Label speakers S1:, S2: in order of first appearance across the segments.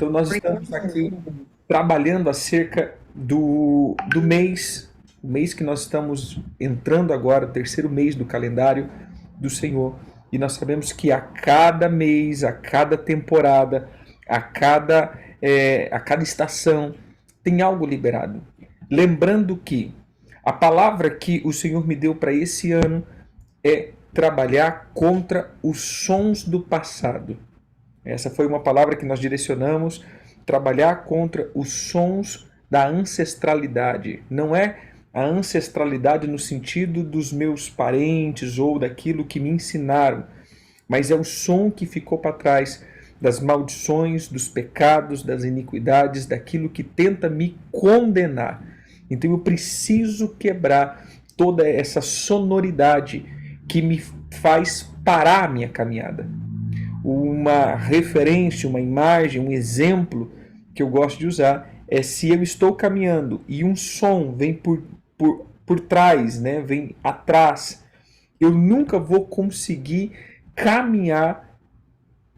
S1: Então nós estamos aqui trabalhando acerca do mês, o mês que nós estamos entrando agora, o terceiro mês do calendário do Senhor. E nós sabemos que a cada mês, a cada temporada, a cada estação, tem algo liberado. Lembrando que a palavra que o Senhor me deu para esse ano é trabalhar contra os sons do passado. Essa foi uma palavra que nós direcionamos, trabalhar contra os sons da ancestralidade. Não é a ancestralidade no sentido dos meus parentes ou daquilo que me ensinaram, mas é o som que ficou para trás das maldições, dos pecados, das iniquidades, daquilo que tenta me condenar. Então eu preciso quebrar toda essa sonoridade que me faz parar a minha caminhada. Uma referência, uma imagem, um exemplo que eu gosto de usar é se eu estou caminhando e um som vem por trás, né? Vem atrás, eu nunca vou conseguir caminhar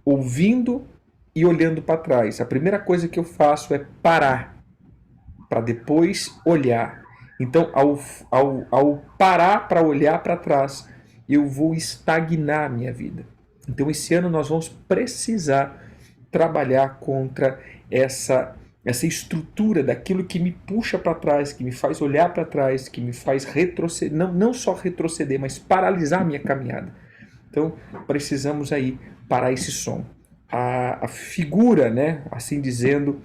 S1: ouvindo e olhando para trás. A primeira coisa que eu faço é parar, para depois olhar. Então, ao parar para olhar para trás, eu vou estagnar a minha vida. Então, esse ano nós vamos precisar trabalhar contra essa estrutura daquilo que me puxa para trás, que me faz olhar para trás, que me faz retroceder, não só retroceder, mas paralisar a minha caminhada. Então, precisamos aí parar esse som. A figura, né, assim dizendo,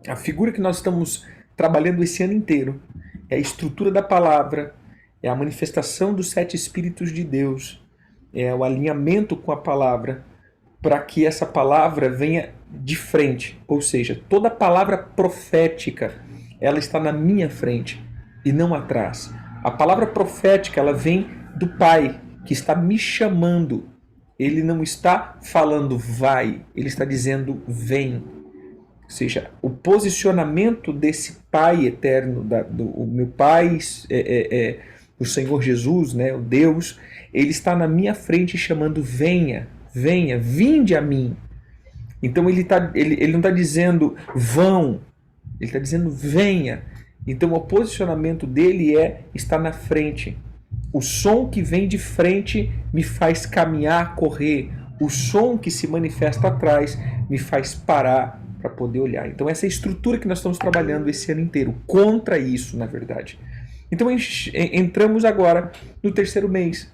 S1: a figura que nós estamos trabalhando esse ano inteiro é a estrutura da palavra, é a manifestação dos 7 Espíritos de Deus, é o alinhamento com a palavra, para que essa palavra venha de frente. Ou seja, toda palavra profética, ela está na minha frente e não atrás. A palavra profética, ela vem do Pai, que está me chamando. Ele não está falando vai, ele está dizendo vem. Ou seja, o posicionamento desse Pai eterno, o meu Pai, o Senhor Jesus, né, o Deus, ele está na minha frente chamando venha, venha, vinde a mim. Então ele não está dizendo vão, ele está dizendo venha. Então o posicionamento dele está na frente. O som que vem de frente me faz caminhar, correr. O som que se manifesta atrás me faz parar para poder olhar. Então essa é a estrutura que nós estamos trabalhando esse ano inteiro, contra isso, na verdade. Então entramos agora no terceiro mês.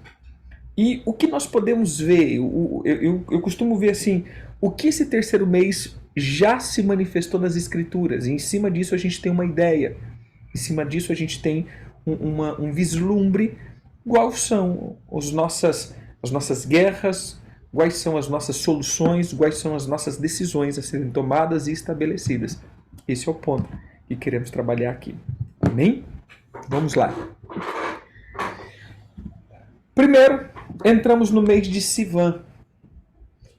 S1: E o que nós podemos ver, eu costumo ver assim, o que esse terceiro mês já se manifestou nas Escrituras. E em cima disso a gente tem uma ideia. Em cima disso a gente tem um vislumbre. Quais são as nossas guerras, quais são as nossas soluções, quais são as nossas decisões a serem tomadas e estabelecidas. Esse é o ponto que queremos trabalhar aqui. Amém? Vamos lá. Primeiro, entramos no mês de Sivan.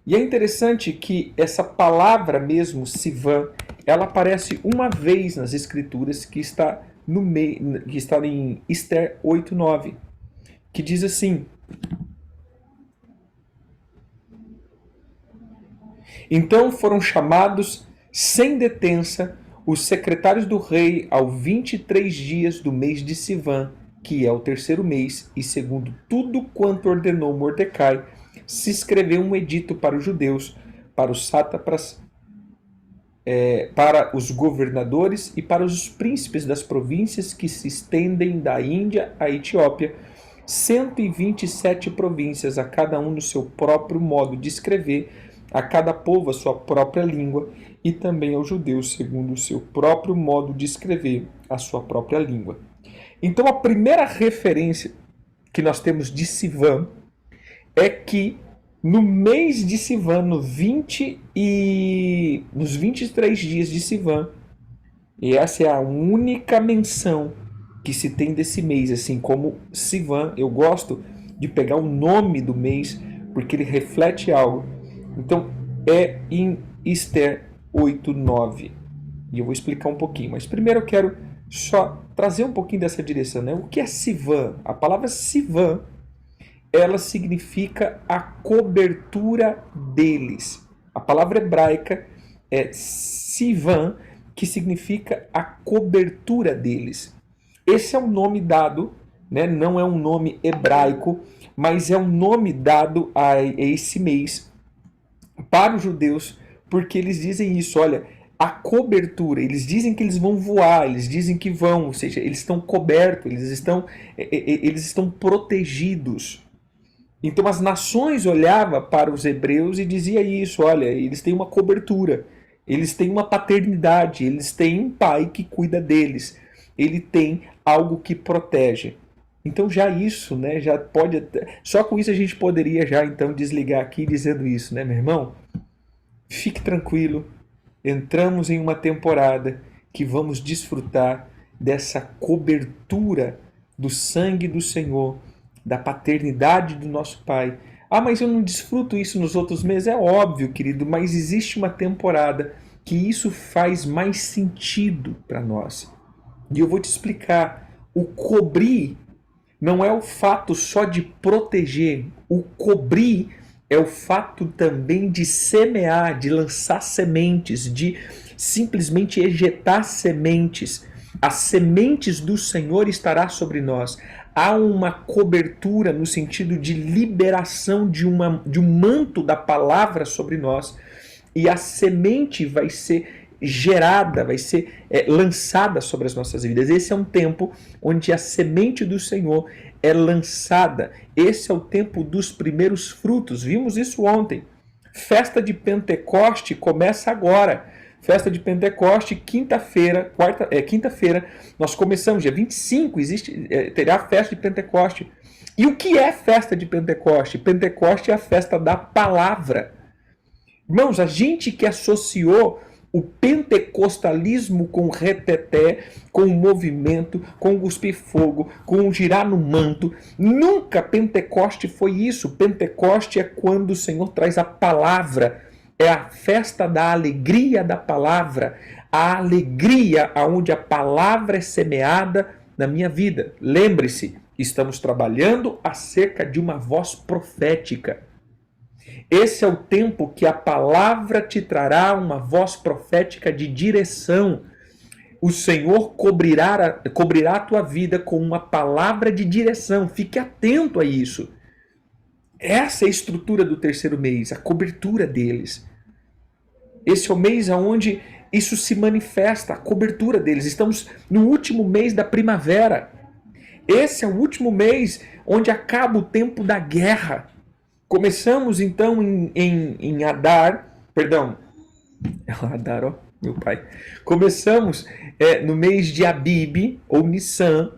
S1: E é interessante que essa palavra mesmo, Sivan, ela aparece uma vez nas Escrituras, que está em Esther 8:9, que diz assim: então foram chamados sem detença os secretários do rei ao 23 dias do mês de Sivan, que é o terceiro mês, e segundo tudo quanto ordenou Mordecai, se escreveu um edito para os judeus, para os sátrapas, para os governadores e para os príncipes das províncias que se estendem da Índia à Etiópia, 127 províncias, a cada um no seu próprio modo de escrever, a cada povo a sua própria língua, e também aos judeus segundo o seu próprio modo de escrever, a sua própria língua. Então a primeira referência que nós temos de Sivan é que no mês de Sivan, nos 23 dias de Sivan, e essa é a única menção que se tem desse mês, assim como Sivan, eu gosto de pegar o nome do mês, porque ele reflete algo. Então, é em Esther 8:9. E eu vou explicar um pouquinho, mas primeiro eu quero só trazer um pouquinho dessa direção, né? O que é Sivan? A palavra Sivan, ela significa a cobertura deles. A palavra hebraica é sivan, que significa a cobertura deles. Esse é um nome dado, né? Não é um nome hebraico, mas é um nome dado a esse mês para os judeus, porque eles dizem isso, olha, a cobertura, eles dizem que eles vão voar, eles dizem que vão, ou seja, eles estão cobertos, eles estão protegidos. Então as nações olhavam para os hebreus e dizia isso, olha, eles têm uma cobertura, eles têm uma paternidade, eles têm um pai que cuida deles, ele tem algo que protege. Então já isso, né, já pode, só com isso a gente poderia já então desligar aqui dizendo isso, né, meu irmão? Fique tranquilo, entramos em uma temporada que vamos desfrutar dessa cobertura do sangue do Senhor, da paternidade do nosso Pai. Ah, mas eu não desfruto isso nos outros meses. É óbvio, querido, mas existe uma temporada que isso faz mais sentido para nós. E eu vou te explicar. O cobrir não é o fato só de proteger. O cobrir é o fato também de semear, de lançar sementes, de simplesmente ejetar sementes. As sementes do Senhor estará sobre nós. Há uma cobertura no sentido de liberação de um manto da palavra sobre nós. E a semente vai ser gerada, vai ser lançada sobre as nossas vidas. Esse é um tempo onde a semente do Senhor é lançada. Esse é o tempo dos primeiros frutos. Vimos isso ontem. Festa de Pentecoste começa agora. Festa de Pentecoste, quinta-feira, quinta-feira, nós começamos, dia 25, terá a festa de Pentecoste. E o que é festa de Pentecoste? Pentecoste é a festa da palavra. Irmãos, a gente que associou o pentecostalismo com o reteté, com o movimento, com o cuspir fogo, com o girar no manto. Nunca Pentecoste foi isso. Pentecoste é quando o Senhor traz a palavra. É a festa da alegria da palavra. A alegria onde a palavra é semeada na minha vida. Lembre-se, estamos trabalhando acerca de uma voz profética. Esse é o tempo que a palavra te trará uma voz profética de direção. O Senhor cobrirá a tua vida com uma palavra de direção. Fique atento a isso. Essa é a estrutura do terceiro mês, a cobertura deles. Esse é o mês onde isso se manifesta, a cobertura deles. Estamos no último mês da primavera. Esse é o último mês onde acaba o tempo da guerra. Começamos então em Adar, perdão, Adar, ó, meu pai. Começamos no mês de Abib, ou Nissan,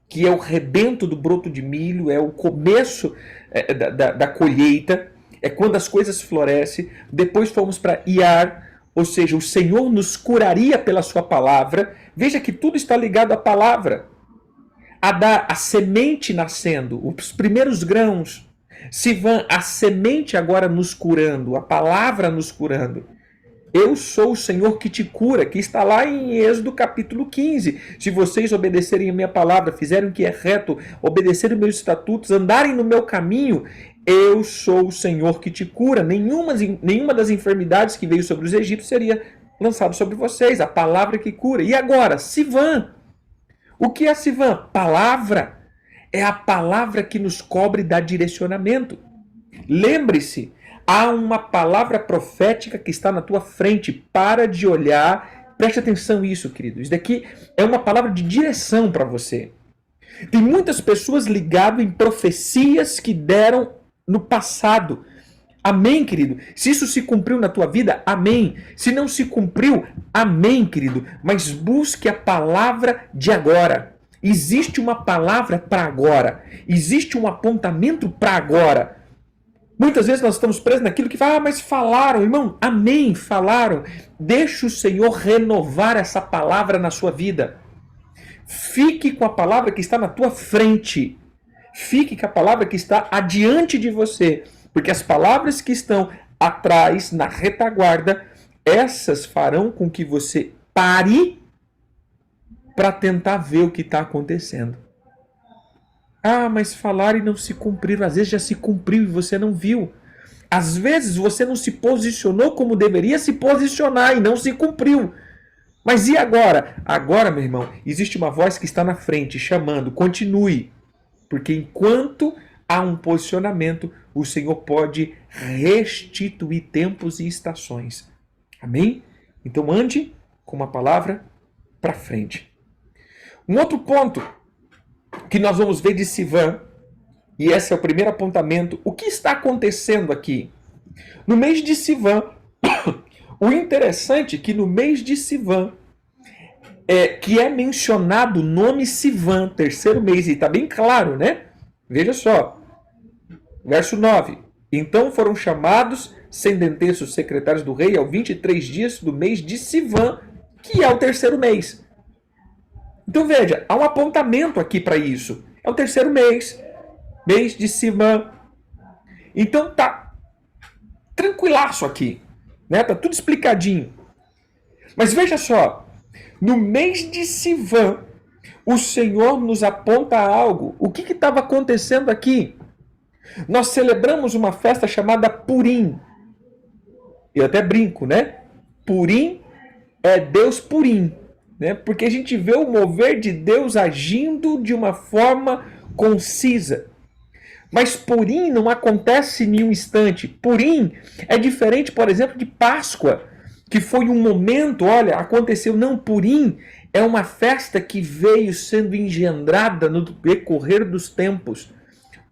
S1: que é o rebento do broto de milho, é o começo da colheita, é quando as coisas florescem. Depois fomos para Iar, ou seja, o Senhor nos curaria pela sua palavra. Veja que tudo está ligado à palavra. Adar, a semente nascendo, os primeiros grãos. Sivan, a semente agora nos curando, a palavra nos curando. Eu sou o Senhor que te cura, que está lá em Êxodo capítulo 15. Se vocês obedecerem a minha palavra, fizerem o que é reto, obedecerem meus estatutos, andarem no meu caminho, eu sou o Senhor que te cura. Nenhuma das enfermidades que veio sobre os egípcios seria lançada sobre vocês. A palavra que cura. E agora, Sivan. O que é Sivan? Palavra. É a palavra que nos cobre e dá direcionamento. Lembre-se, há uma palavra profética que está na tua frente. Para de olhar. Preste atenção nisso, querido. Isso daqui é uma palavra de direção para você. Tem muitas pessoas ligadas em profecias que deram no passado. Amém, querido? Se isso se cumpriu na tua vida, amém. Se não se cumpriu, amém, querido. Mas busque a palavra de agora. Existe uma palavra para agora. Existe um apontamento para agora. Muitas vezes nós estamos presos naquilo que fala, mas falaram, irmão, amém, falaram. Deixa o Senhor renovar essa palavra na sua vida. Fique com a palavra que está na tua frente. Fique com a palavra que está adiante de você. Porque as palavras que estão atrás, na retaguarda, essas farão com que você pare para tentar ver o que está acontecendo. Ah, mas falaram e não se cumpriram. Às vezes já se cumpriu e você não viu. Às vezes você não se posicionou como deveria se posicionar e não se cumpriu. Mas e agora? Agora, meu irmão, existe uma voz que está na frente chamando, continue. Porque enquanto há um posicionamento, o Senhor pode restituir tempos e estações. Amém? Então ande com uma palavra para frente. Um outro ponto que nós vamos ver de Sivan, e esse é o primeiro apontamento, o que está acontecendo aqui? No mês de Sivan, o interessante é que no mês de Sivan, que é mencionado o nome Sivan, terceiro mês, e está bem claro, né? Veja só, verso 9. Então foram chamados, sem denteço, os secretários do rei, ao 23 dias do mês de Sivan, que é o terceiro mês. Então veja, há um apontamento aqui para isso. É o terceiro mês, mês de Sivan. Então tá tranquilaço aqui, né? Tá tudo explicadinho. Mas veja só, no mês de Sivan, o Senhor nos aponta algo. O que estava acontecendo aqui? Nós celebramos uma festa chamada Purim. Eu até brinco, né? Purim é Deus Purim, né? Porque a gente vê o mover de Deus agindo de uma forma concisa. Mas Purim não acontece em um instante. Purim é diferente, por exemplo, de Páscoa, que foi um momento, olha, aconteceu. Não, Purim é uma festa que veio sendo engendrada no decorrer dos tempos.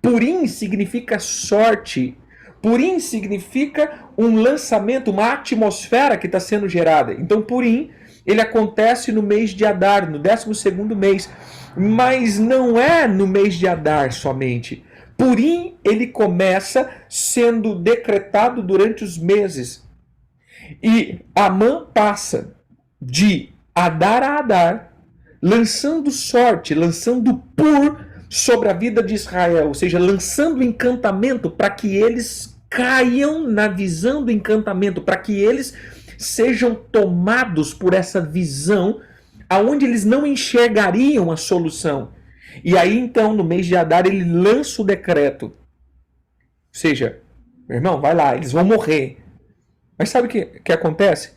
S1: Purim significa sorte. Purim significa um lançamento, uma atmosfera que está sendo gerada. Então, Purim, ele acontece no mês de Adar, no 12º mês. Mas não é no mês de Adar somente. Purim, ele começa sendo decretado durante os meses. E Amã passa de Adar a Adar, lançando sorte, lançando pur sobre a vida de Israel, ou seja, lançando encantamento para que eles caiam na visão do encantamento, para que eles sejam tomados por essa visão aonde eles não enxergariam a solução. E aí então, no mês de Adar, ele lança o decreto. Ou seja, meu irmão, vai lá, eles vão morrer. Mas sabe o que acontece?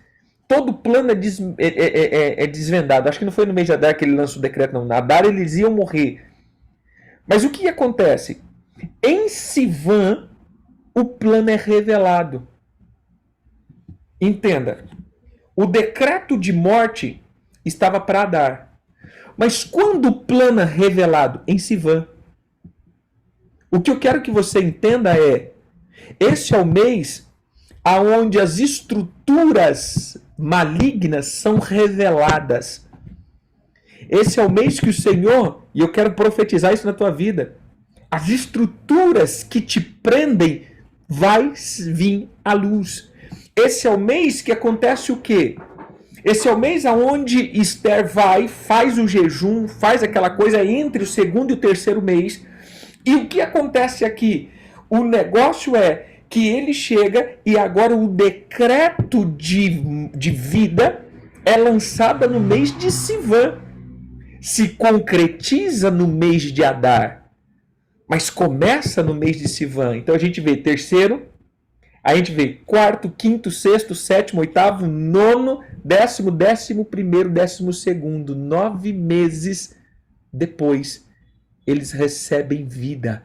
S1: Todo plano é desvendado. Acho que não foi no mês de Adar que ele lança o decreto, não. Na Adar eles iam morrer. Mas o que acontece? Em Sivan, o plano é revelado. Entenda, o decreto de morte estava para Adar. Mas quando o plano é revelado? Em Sivan. O que eu quero que você entenda é, esse é o mês onde as estruturas malignas são reveladas. Esse é o mês que o Senhor, e eu quero profetizar isso na tua vida, as estruturas que te prendem vai vir à luz. Esse é o mês que acontece o quê? Esse é o mês onde Esther vai, faz o jejum, faz aquela coisa entre o segundo e o terceiro mês. E o que acontece aqui? O negócio é que ele chega e agora o decreto de vida é lançado no mês de Sivan. Se concretiza no mês de Adar, mas começa no mês de Sivan. Então a gente vê terceiro, a gente vê quarto, quinto, sexto, sétimo, oitavo, nono, 10º, 11º, 12º. 9 meses depois, eles recebem vida.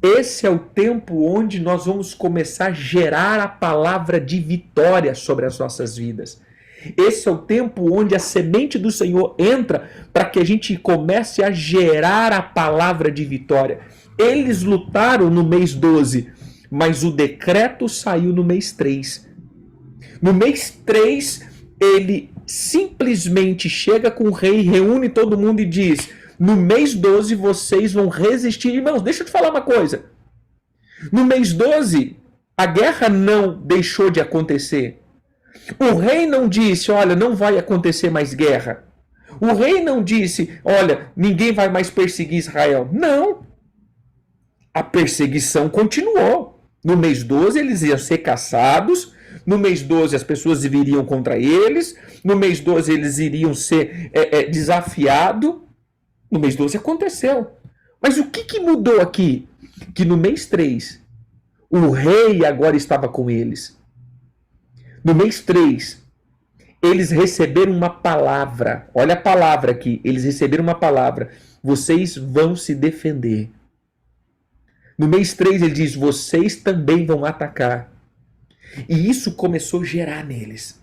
S1: Esse é o tempo onde nós vamos começar a gerar a palavra de vitória sobre as nossas vidas. Esse é o tempo onde a semente do Senhor entra para que a gente comece a gerar a palavra de vitória. Eles lutaram no mês 12, mas o decreto saiu no mês 3. No mês 3, ele simplesmente chega com o rei, reúne todo mundo e diz: no mês 12 vocês vão resistir. Irmãos, deixa eu te falar uma coisa. No mês 12, a guerra não deixou de acontecer. O rei não disse, olha, não vai acontecer mais guerra. O rei não disse, olha, ninguém vai mais perseguir Israel. Não. A perseguição continuou. No mês 12 eles iam ser caçados. No mês 12 as pessoas viriam contra eles. No mês 12 eles iriam ser desafiados. No mês 12 aconteceu. Mas o que mudou aqui? Que no mês 3, O rei agora estava com eles. No mês 3, eles receberam uma palavra. Olha a palavra aqui. Eles receberam uma palavra. Vocês vão se defender. No mês 3 ele diz, vocês também vão atacar. E isso começou a gerar neles.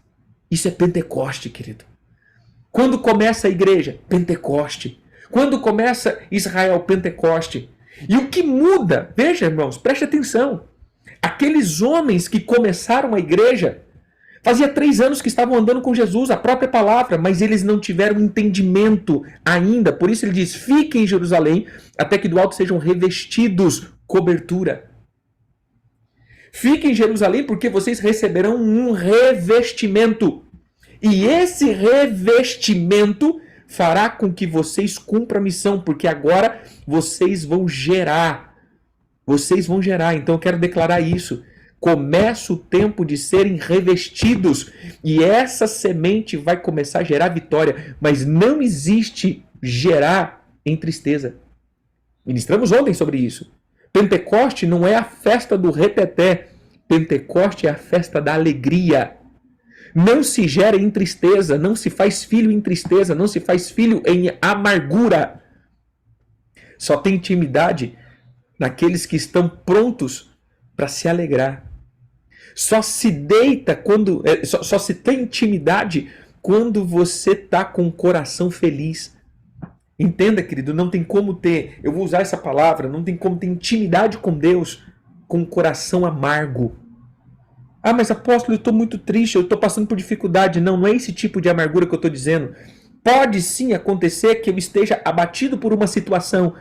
S1: Isso é Pentecoste, querido. Quando começa a igreja? Pentecoste. Quando começa Israel? Pentecoste. E o que muda? Veja, irmãos, preste atenção. Aqueles homens que começaram a igreja, fazia 3 anos que estavam andando com Jesus, a própria palavra, mas eles não tiveram entendimento ainda. Por isso ele diz, fiquem em Jerusalém, até que do alto sejam revestidos, cobertura. Fiquem em Jerusalém porque vocês receberão um revestimento. E esse revestimento fará com que vocês cumpram a missão, porque agora vocês vão gerar. Vocês vão gerar. Então eu quero declarar isso. Começa o tempo de serem revestidos e essa semente vai começar a gerar vitória, mas não existe gerar em tristeza. Ministramos ontem sobre isso. Pentecoste não é a festa do reteté. Pentecoste é a festa da alegria. Não se gera em tristeza, não se faz filho em tristeza, não se faz filho em amargura. Só tem intimidade naqueles que estão prontos para se alegrar. Só se deita quando. Só se tem intimidade quando você está com o coração feliz. Entenda, querido, não tem como ter, eu vou usar essa palavra, não tem como ter intimidade com Deus com o coração amargo. Ah, mas apóstolo, eu estou muito triste, eu estou passando por dificuldade. Não, não é esse tipo de amargura que eu estou dizendo. Pode sim acontecer que eu esteja abatido por uma situação,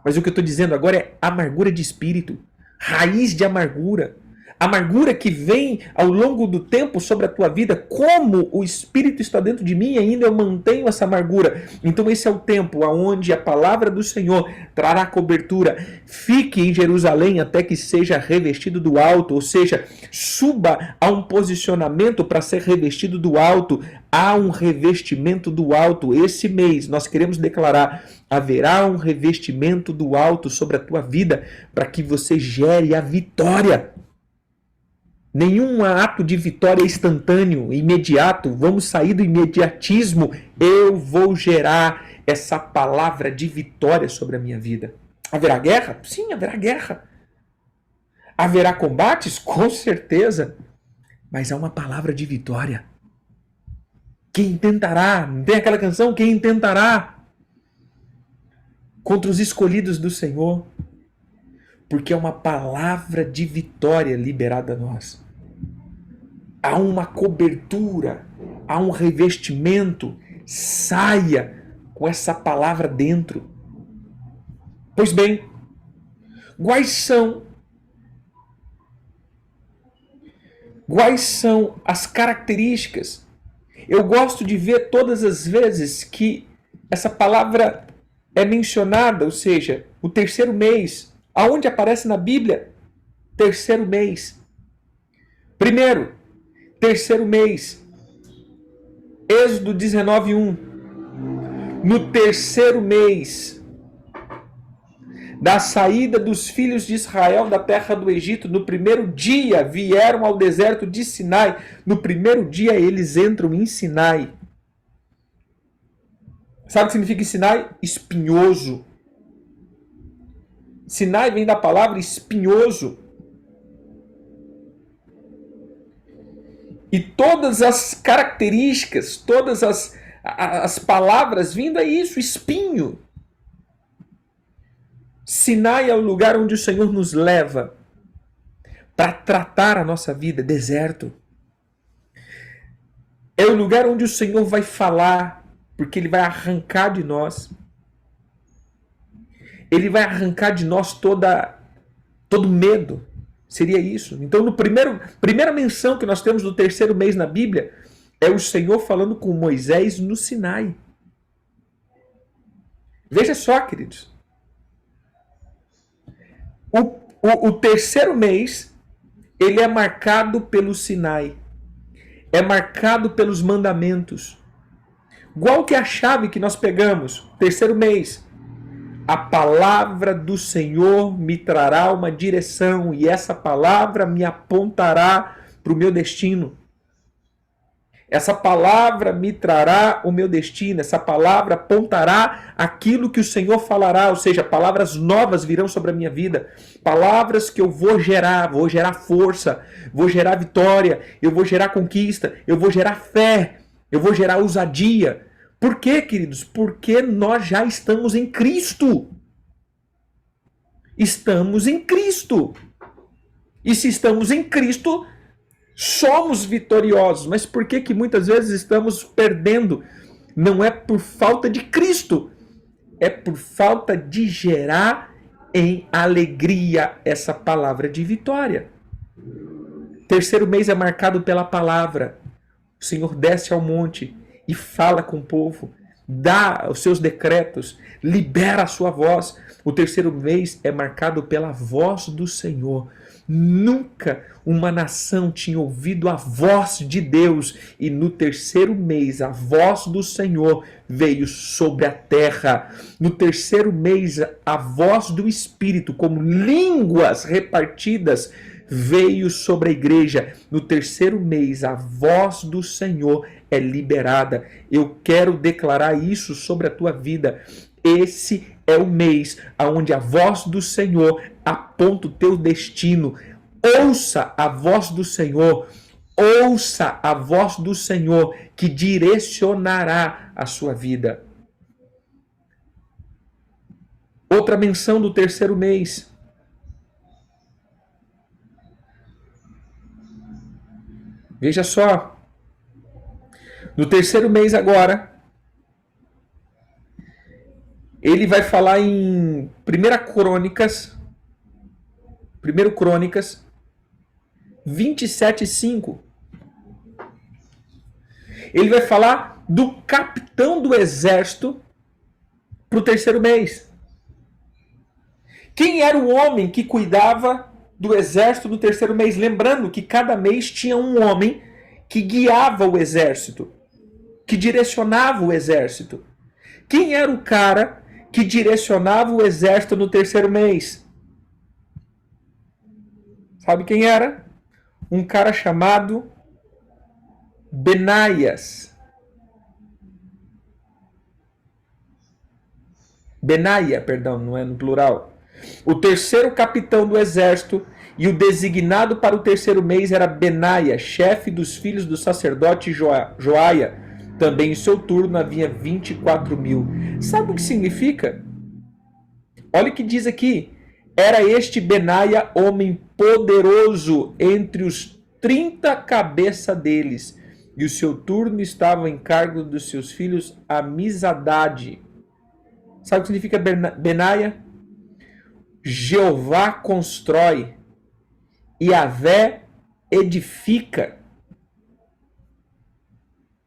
S1: mas o que eu estou dizendo agora é amargura de espírito, raiz de amargura. Amargura que vem ao longo do tempo sobre a tua vida, como o Espírito está dentro de mim e ainda eu mantenho essa amargura. Então esse é o tempo onde a palavra do Senhor trará cobertura. Fique em Jerusalém até que seja revestido do alto, ou seja, suba a um posicionamento para ser revestido do alto. Há um revestimento do alto. Esse mês nós queremos declarar, haverá um revestimento do alto sobre a tua vida para que você gere a vitória. Nenhum ato de vitória é instantâneo, imediato. Vamos sair do imediatismo. Eu vou gerar essa palavra de vitória sobre a minha vida. Haverá guerra? Sim, haverá guerra. Haverá combates? Com certeza. Mas há uma palavra de vitória. Quem tentará? Não tem aquela canção? Quem tentará? Contra os escolhidos do Senhor. Porque é uma palavra de vitória liberada a nós. Há uma cobertura, há um revestimento. Saia com essa palavra dentro. Pois bem, quais são as características? Eu gosto de ver todas as vezes que essa palavra é mencionada, ou seja, o terceiro mês. Aonde aparece na Bíblia? Terceiro mês. Primeiro, terceiro mês. Êxodo 19:1. No terceiro mês da saída dos filhos de Israel da terra do Egito, no primeiro dia vieram ao deserto de Sinai. No primeiro dia eles entram em Sinai. Sabe o que significa Sinai? Espinhoso. Sinai vem da palavra espinhoso. E todas as características, todas as palavras vindo a isso, espinho. Sinai é o lugar onde o Senhor nos leva para tratar a nossa vida, deserto. É o lugar onde o Senhor vai falar, porque Ele vai arrancar de nós. Ele vai arrancar de nós todo medo. Seria isso. Então, primeira menção que nós temos do terceiro mês na Bíblia é o Senhor falando com Moisés no Sinai. Veja só, queridos. O terceiro mês, ele é marcado pelo Sinai. É marcado pelos mandamentos. Qual que é a chave que nós pegamos? Terceiro mês. a palavra do Senhor me trará uma direção e essa palavra me apontará para o meu destino. Essa palavra me trará o meu destino, essa palavra apontará aquilo que o Senhor falará, ou seja, palavras novas virão sobre a minha vida, palavras que eu vou gerar força, vou gerar vitória, eu vou gerar conquista, eu vou gerar fé, eu vou gerar ousadia. Por quê, queridos? Porque nós já estamos em Cristo. Estamos em Cristo. E se estamos em Cristo, somos vitoriosos. Mas por que que muitas vezes estamos perdendo? Não é por falta de Cristo, é por falta de gerar em alegria essa palavra de vitória. Terceiro mês é marcado pela palavra. O Senhor desce ao monte e fala com o povo, dá os seus decretos, libera a sua voz. O terceiro mês é marcado pela voz do Senhor. Nunca uma nação tinha ouvido a voz de Deus e no terceiro mês a voz do Senhor veio sobre a terra. No terceiro mês a voz do Espírito, como línguas repartidas, veio sobre a igreja. No terceiro mês a voz do Senhor é liberada. Eu quero declarar isso sobre a tua vida. Esse é o mês onde a voz do Senhor aponta o teu destino. Ouça a voz do Senhor. Ouça a voz do Senhor que direcionará a sua vida. Outra menção do terceiro mês. Veja só. No terceiro mês agora, ele vai falar em 1 Crônicas 27:5. Ele vai falar do capitão do exército para o terceiro mês. Quem era o homem que cuidava do exército do terceiro mês? Lembrando que cada mês tinha um homem que guiava o exército, que direcionava o exército. Quem era o cara que direcionava o exército no terceiro mês? Sabe quem era? Um cara chamado Benaias. Benaia, perdão, não é no plural. O terceiro capitão do exército e o designado para o terceiro mês era Benaia, chefe dos filhos do sacerdote Joaia. Também em seu turno havia 24.000. Sabe o que significa? Olha o que diz aqui. Era este Benaia homem poderoso entre os 30 cabeças deles. E o seu turno estava em cargo dos seus filhos Amizadade. Sabe o que significa Benaia? Jeová constrói, Yahvé edifica.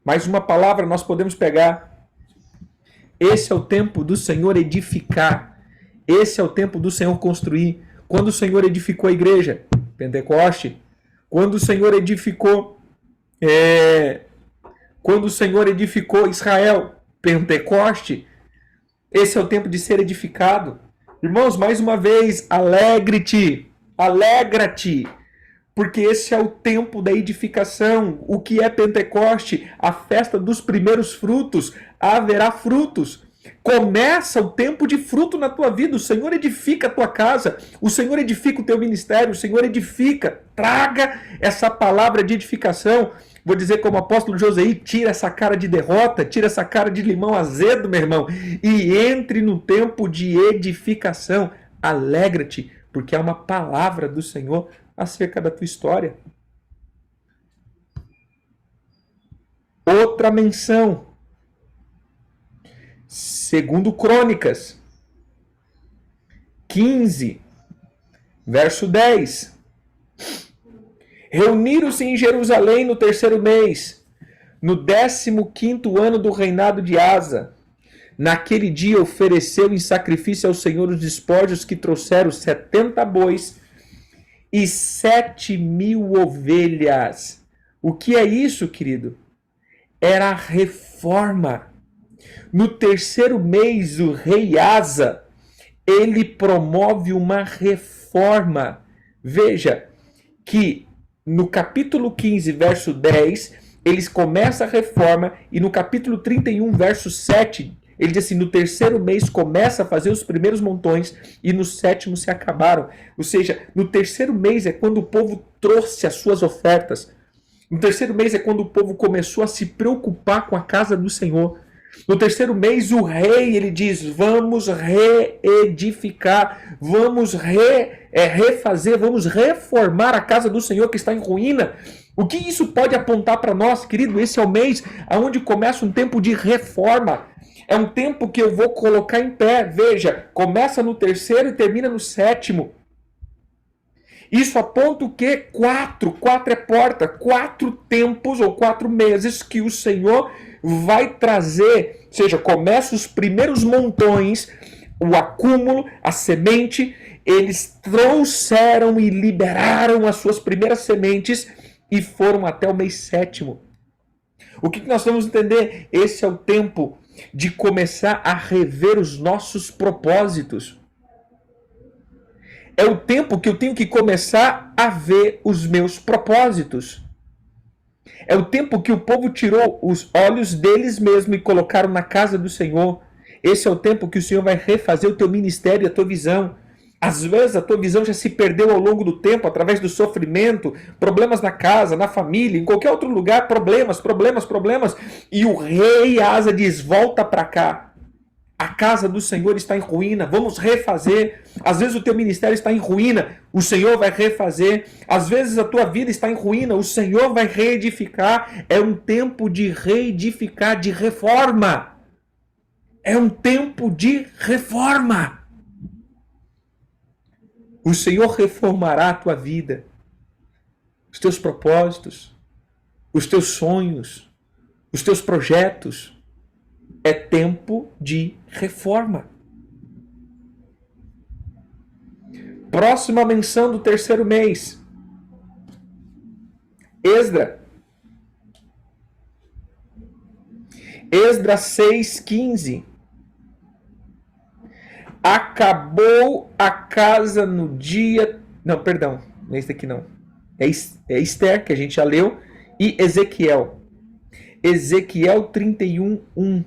S1: Mais uma palavra nós podemos pegar. Esse é o tempo do Senhor edificar. Esse é o tempo do Senhor construir. Quando o Senhor edificou a igreja, Pentecoste. Quando o Senhor edificou Israel, Pentecoste. Esse é o tempo de ser edificado. Irmãos, mais uma vez, alegre-te, alegra-te, porque esse é o tempo da edificação. O que é Pentecoste? A festa dos primeiros frutos. Haverá frutos. Começa o tempo de fruto na tua vida. O Senhor edifica a tua casa. O Senhor edifica o teu ministério. O Senhor edifica. Traga essa palavra de edificação. Vou dizer como o apóstolo Joseí, tira essa cara de derrota, tira essa cara de limão azedo, meu irmão, e entre no tempo de edificação. Alegra-te, porque é uma palavra do Senhor acerca da tua história. Outra menção. Segundo Crônicas 15, verso 10. Reuniram-se em Jerusalém no terceiro mês, no 15º ano do reinado de Asa. Naquele dia ofereceu em sacrifício ao Senhor os despojos que trouxeram 70 bois e 7.000 ovelhas. O que é isso, querido? Era a reforma. No terceiro mês, o rei Asa ele promove uma reforma. Veja que no capítulo 15, verso 10, eles começam a reforma, e no capítulo 31, verso 7, ele diz assim: no terceiro mês começa a fazer os primeiros montões e no sétimo se acabaram. Ou seja, no terceiro mês é quando o povo trouxe as suas ofertas. No terceiro mês é quando o povo começou a se preocupar com a casa do Senhor. No terceiro mês, o rei, ele diz: vamos reedificar, vamos refazer, vamos reformar a casa do Senhor que está em ruína. O que isso pode apontar para nós, querido? Esse é o mês onde começa um tempo de reforma. É um tempo que eu vou colocar em pé. Veja, começa no terceiro e termina no sétimo. Isso aponta o quê? Quatro é porta, 4 tempos ou 4 meses que o Senhor vai trazer, ou seja, começa os primeiros montões, o acúmulo, a semente, eles trouxeram e liberaram as suas primeiras sementes e foram até o mês sétimo. O que nós vamos entender? Esse é o tempo de começar a rever os nossos propósitos. É o tempo que eu tenho que começar a ver os meus propósitos. É o tempo que o povo tirou os olhos deles mesmos e colocaram na casa do Senhor. Esse é o tempo que o Senhor vai refazer o teu ministério, a tua visão. Às vezes a tua visão já se perdeu ao longo do tempo, através do sofrimento, problemas na casa, na família, em qualquer outro lugar, problemas. E o rei Asa diz: volta para cá. A casa do Senhor está em ruína, vamos refazer. Às vezes o teu ministério está em ruína, o Senhor vai refazer. Às vezes a tua vida está em ruína, o Senhor vai reedificar. É um tempo de reedificar, de reforma. É um tempo de reforma. O Senhor reformará a tua vida, os teus propósitos, os teus sonhos, os teus projetos. É tempo de reforma. Próxima menção do terceiro mês. Esdras 6:15. Acabou a casa no dia... Não, perdão. Não é esse aqui não. É Esther, que a gente já leu. E Ezequiel 31:1.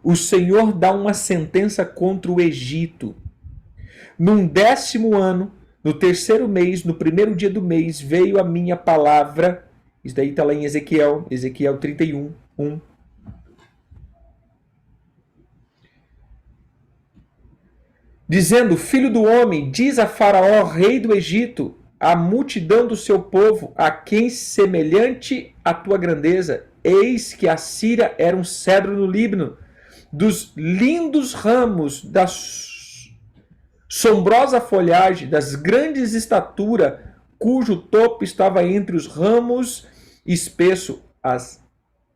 S1: O Senhor dá uma sentença contra o Egito. Num 10º ano, no terceiro mês, no primeiro dia do mês, veio a minha palavra. Isso daí está lá em Ezequiel 31:1. Dizendo: filho do homem, diz a Faraó, rei do Egito, a multidão do seu povo, a quem semelhante à tua grandeza, eis que a Síria era um cedro no Líbano, dos lindos ramos, da sombrosa folhagem, das grandes estatura, cujo topo estava entre os ramos espesso. As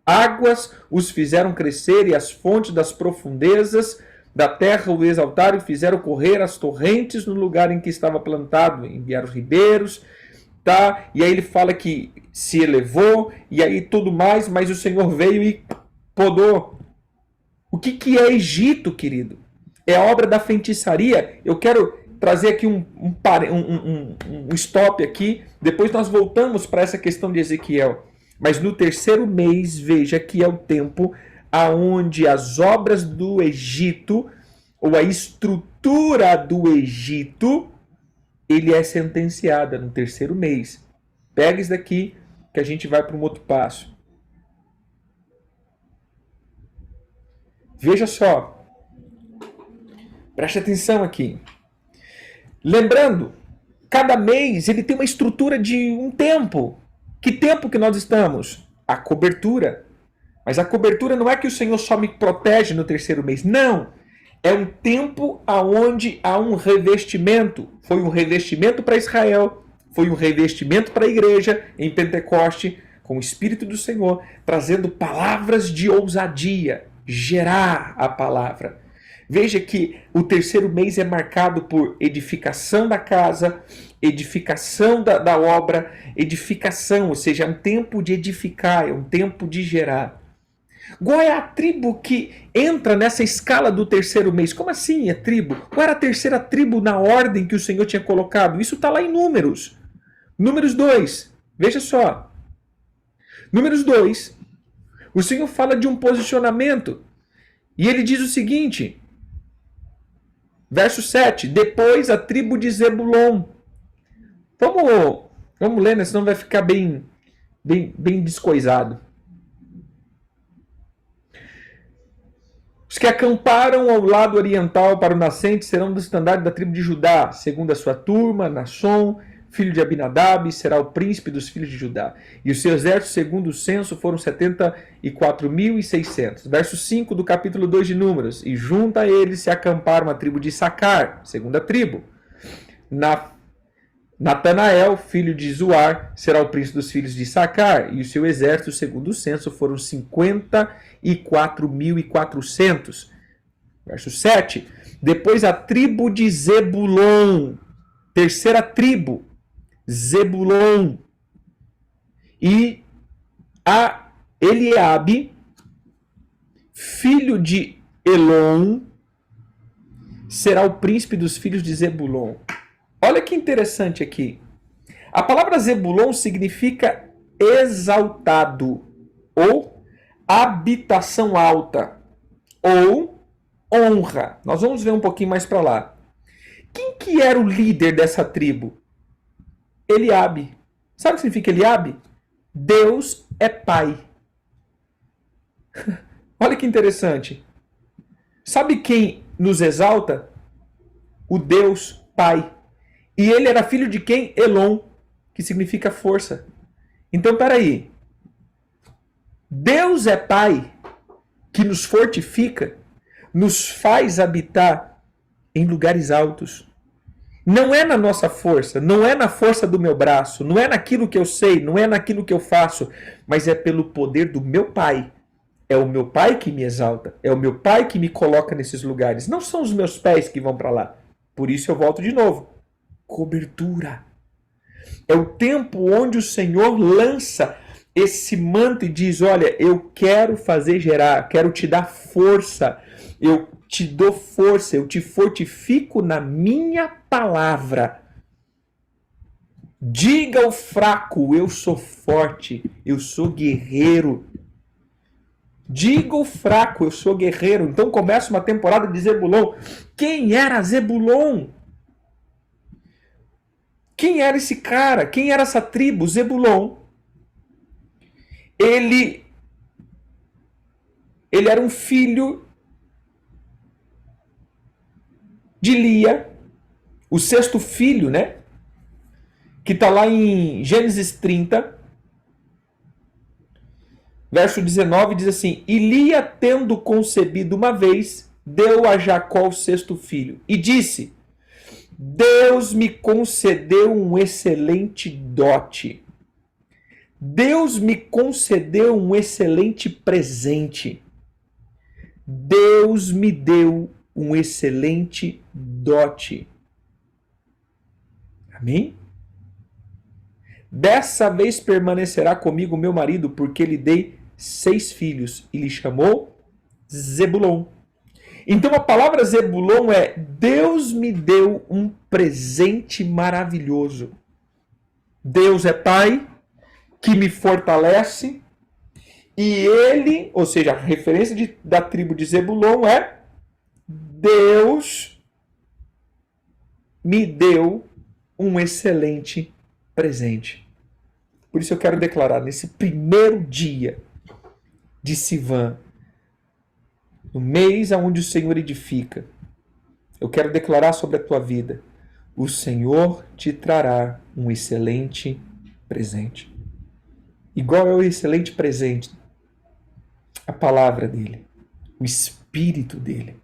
S1: águas os fizeram crescer e as fontes das profundezas da terra o exaltaram e fizeram correr as torrentes no lugar em que estava plantado. Enviaram os ribeiros, tá? E aí ele fala que se elevou e aí tudo mais, mas o Senhor veio e podou. O que é Egito, querido? É a obra da feitiçaria. Eu quero trazer aqui um stop aqui. Depois nós voltamos para essa questão de Ezequiel. Mas no terceiro mês, veja que é o tempo aonde as obras do Egito, ou a estrutura do Egito, ele é sentenciada no terceiro mês. Pega isso daqui que a gente vai para um outro passo. Veja só. Preste atenção aqui. Lembrando, cada mês ele tem uma estrutura de um tempo. Que tempo que nós estamos? A cobertura. Mas a cobertura não é que o Senhor só me protege no terceiro mês. Não. É um tempo onde há um revestimento. Foi um revestimento para Israel. Foi um revestimento para a igreja em Pentecoste, com o Espírito do Senhor, trazendo palavras de ousadia. Gerar a palavra. Veja que o terceiro mês é marcado por edificação da casa, edificação da obra, edificação, ou seja, é um tempo de edificar, é um tempo de gerar. Qual é a tribo que entra nessa escala do terceiro mês? Como assim é tribo? Qual era a terceira tribo na ordem que o Senhor tinha colocado? Isso está lá em Números. Números 2. Veja só. Números 2. O Senhor fala de um posicionamento. E ele diz o seguinte. Verso 7. Depois a tribo de Zebulon. Vamos ler, né? Senão vai ficar bem descoisado. Os que acamparam ao lado oriental para o nascente serão do estandarte da tribo de Judá, segundo a sua turma. Nasson, filho de Abinadab, será o príncipe dos filhos de Judá. E os seus exércitos, segundo o censo, foram 74.600. Verso 5 do capítulo 2 de Números. E junto a eles se acamparam a tribo de Issacar, segunda tribo. Natanael, filho de Zuar, será o príncipe dos filhos de Issacar, e o seu exército, segundo o censo, foram 54.400. Verso 7. Depois a tribo de Zebulon, terceira tribo, Zebulon, e a Eliabe, filho de Elon, será o príncipe dos filhos de Zebulon. Olha que interessante aqui. A palavra Zebulon significa exaltado, ou habitação alta, ou honra. Nós vamos ver um pouquinho mais para lá. Quem que era o líder dessa tribo? Eliabe. Sabe o que significa Eliabe? Deus é pai. Olha que interessante. Sabe quem nos exalta? O Deus Pai. E ele era filho de quem? Elon, que significa força. Então, peraí. Deus é Pai, que nos fortifica, nos faz habitar em lugares altos. Não é na nossa força, não é na força do meu braço, não é naquilo que eu sei, não é naquilo que eu faço, mas é pelo poder do meu Pai. É o meu Pai que me exalta, é o meu Pai que me coloca nesses lugares. Não são os meus pés que vão para lá. Por isso eu volto de novo. Cobertura. É o tempo onde o Senhor lança esse manto e diz, olha, eu quero fazer gerar, quero te dar força, eu te dou força, eu te fortifico na minha palavra. Diga ao fraco, eu sou forte, eu sou guerreiro. Diga ao fraco, eu sou guerreiro. Então começa uma temporada de Zebulon. Quem era Zebulon? Quem era esse cara? Quem era essa tribo? Zebulon. Ele era um filho de Lia, o sexto filho, né? Que está lá em Gênesis 30, verso 19, diz assim: E Lia, tendo concebido uma vez, deu a Jacó o sexto filho, e disse: Deus me concedeu um excelente dote. Deus me concedeu um excelente presente. Deus me deu um excelente dote. Amém? Dessa vez permanecerá comigo meu marido, porque lhe dei 6 filhos, e lhe chamou Zebulon. Então a palavra Zebulon é Deus me deu um presente maravilhoso. Deus é Pai que me fortalece e ele, ou seja, a referência da tribo de Zebulon é Deus me deu um excelente presente. Por isso eu quero declarar nesse primeiro dia de Sivan, no mês onde o Senhor edifica, eu quero declarar sobre a tua vida: o Senhor te trará um excelente presente. Igual é o excelente presente? A palavra dele, o Espírito dele.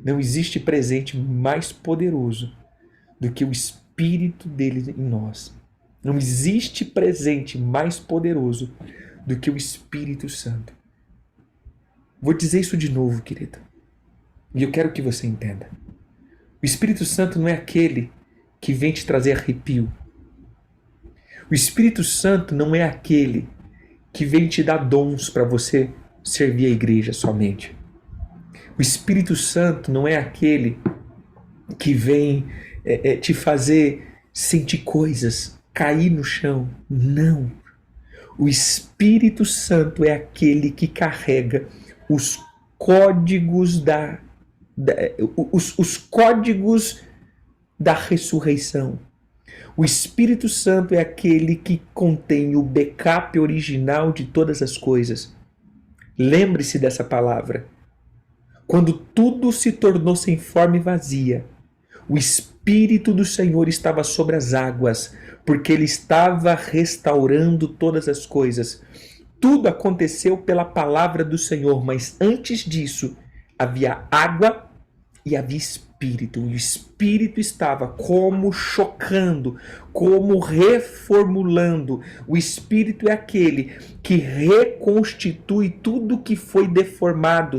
S1: Não existe presente mais poderoso do que o Espírito dele em nós. Não existe presente mais poderoso do que o Espírito Santo. Vou dizer isso de novo, querido. E eu quero que você entenda. O Espírito Santo não é aquele que vem te trazer arrepio. O Espírito Santo não é aquele que vem te dar dons para você servir a igreja somente. O Espírito Santo não é aquele que vem te fazer sentir coisas, cair no chão. Não. O Espírito Santo é aquele que carrega os códigos os códigos da ressurreição. O Espírito Santo é aquele que contém o backup original de todas as coisas. Lembre-se dessa palavra. Quando tudo se tornou sem forma e vazia, o Espírito do Senhor estava sobre as águas, porque Ele estava restaurando todas as coisas. Tudo aconteceu pela palavra do Senhor, mas antes disso havia água e havia Espírito. O Espírito estava como chocando, como reformulando. O Espírito é aquele que reconstitui tudo que foi deformado.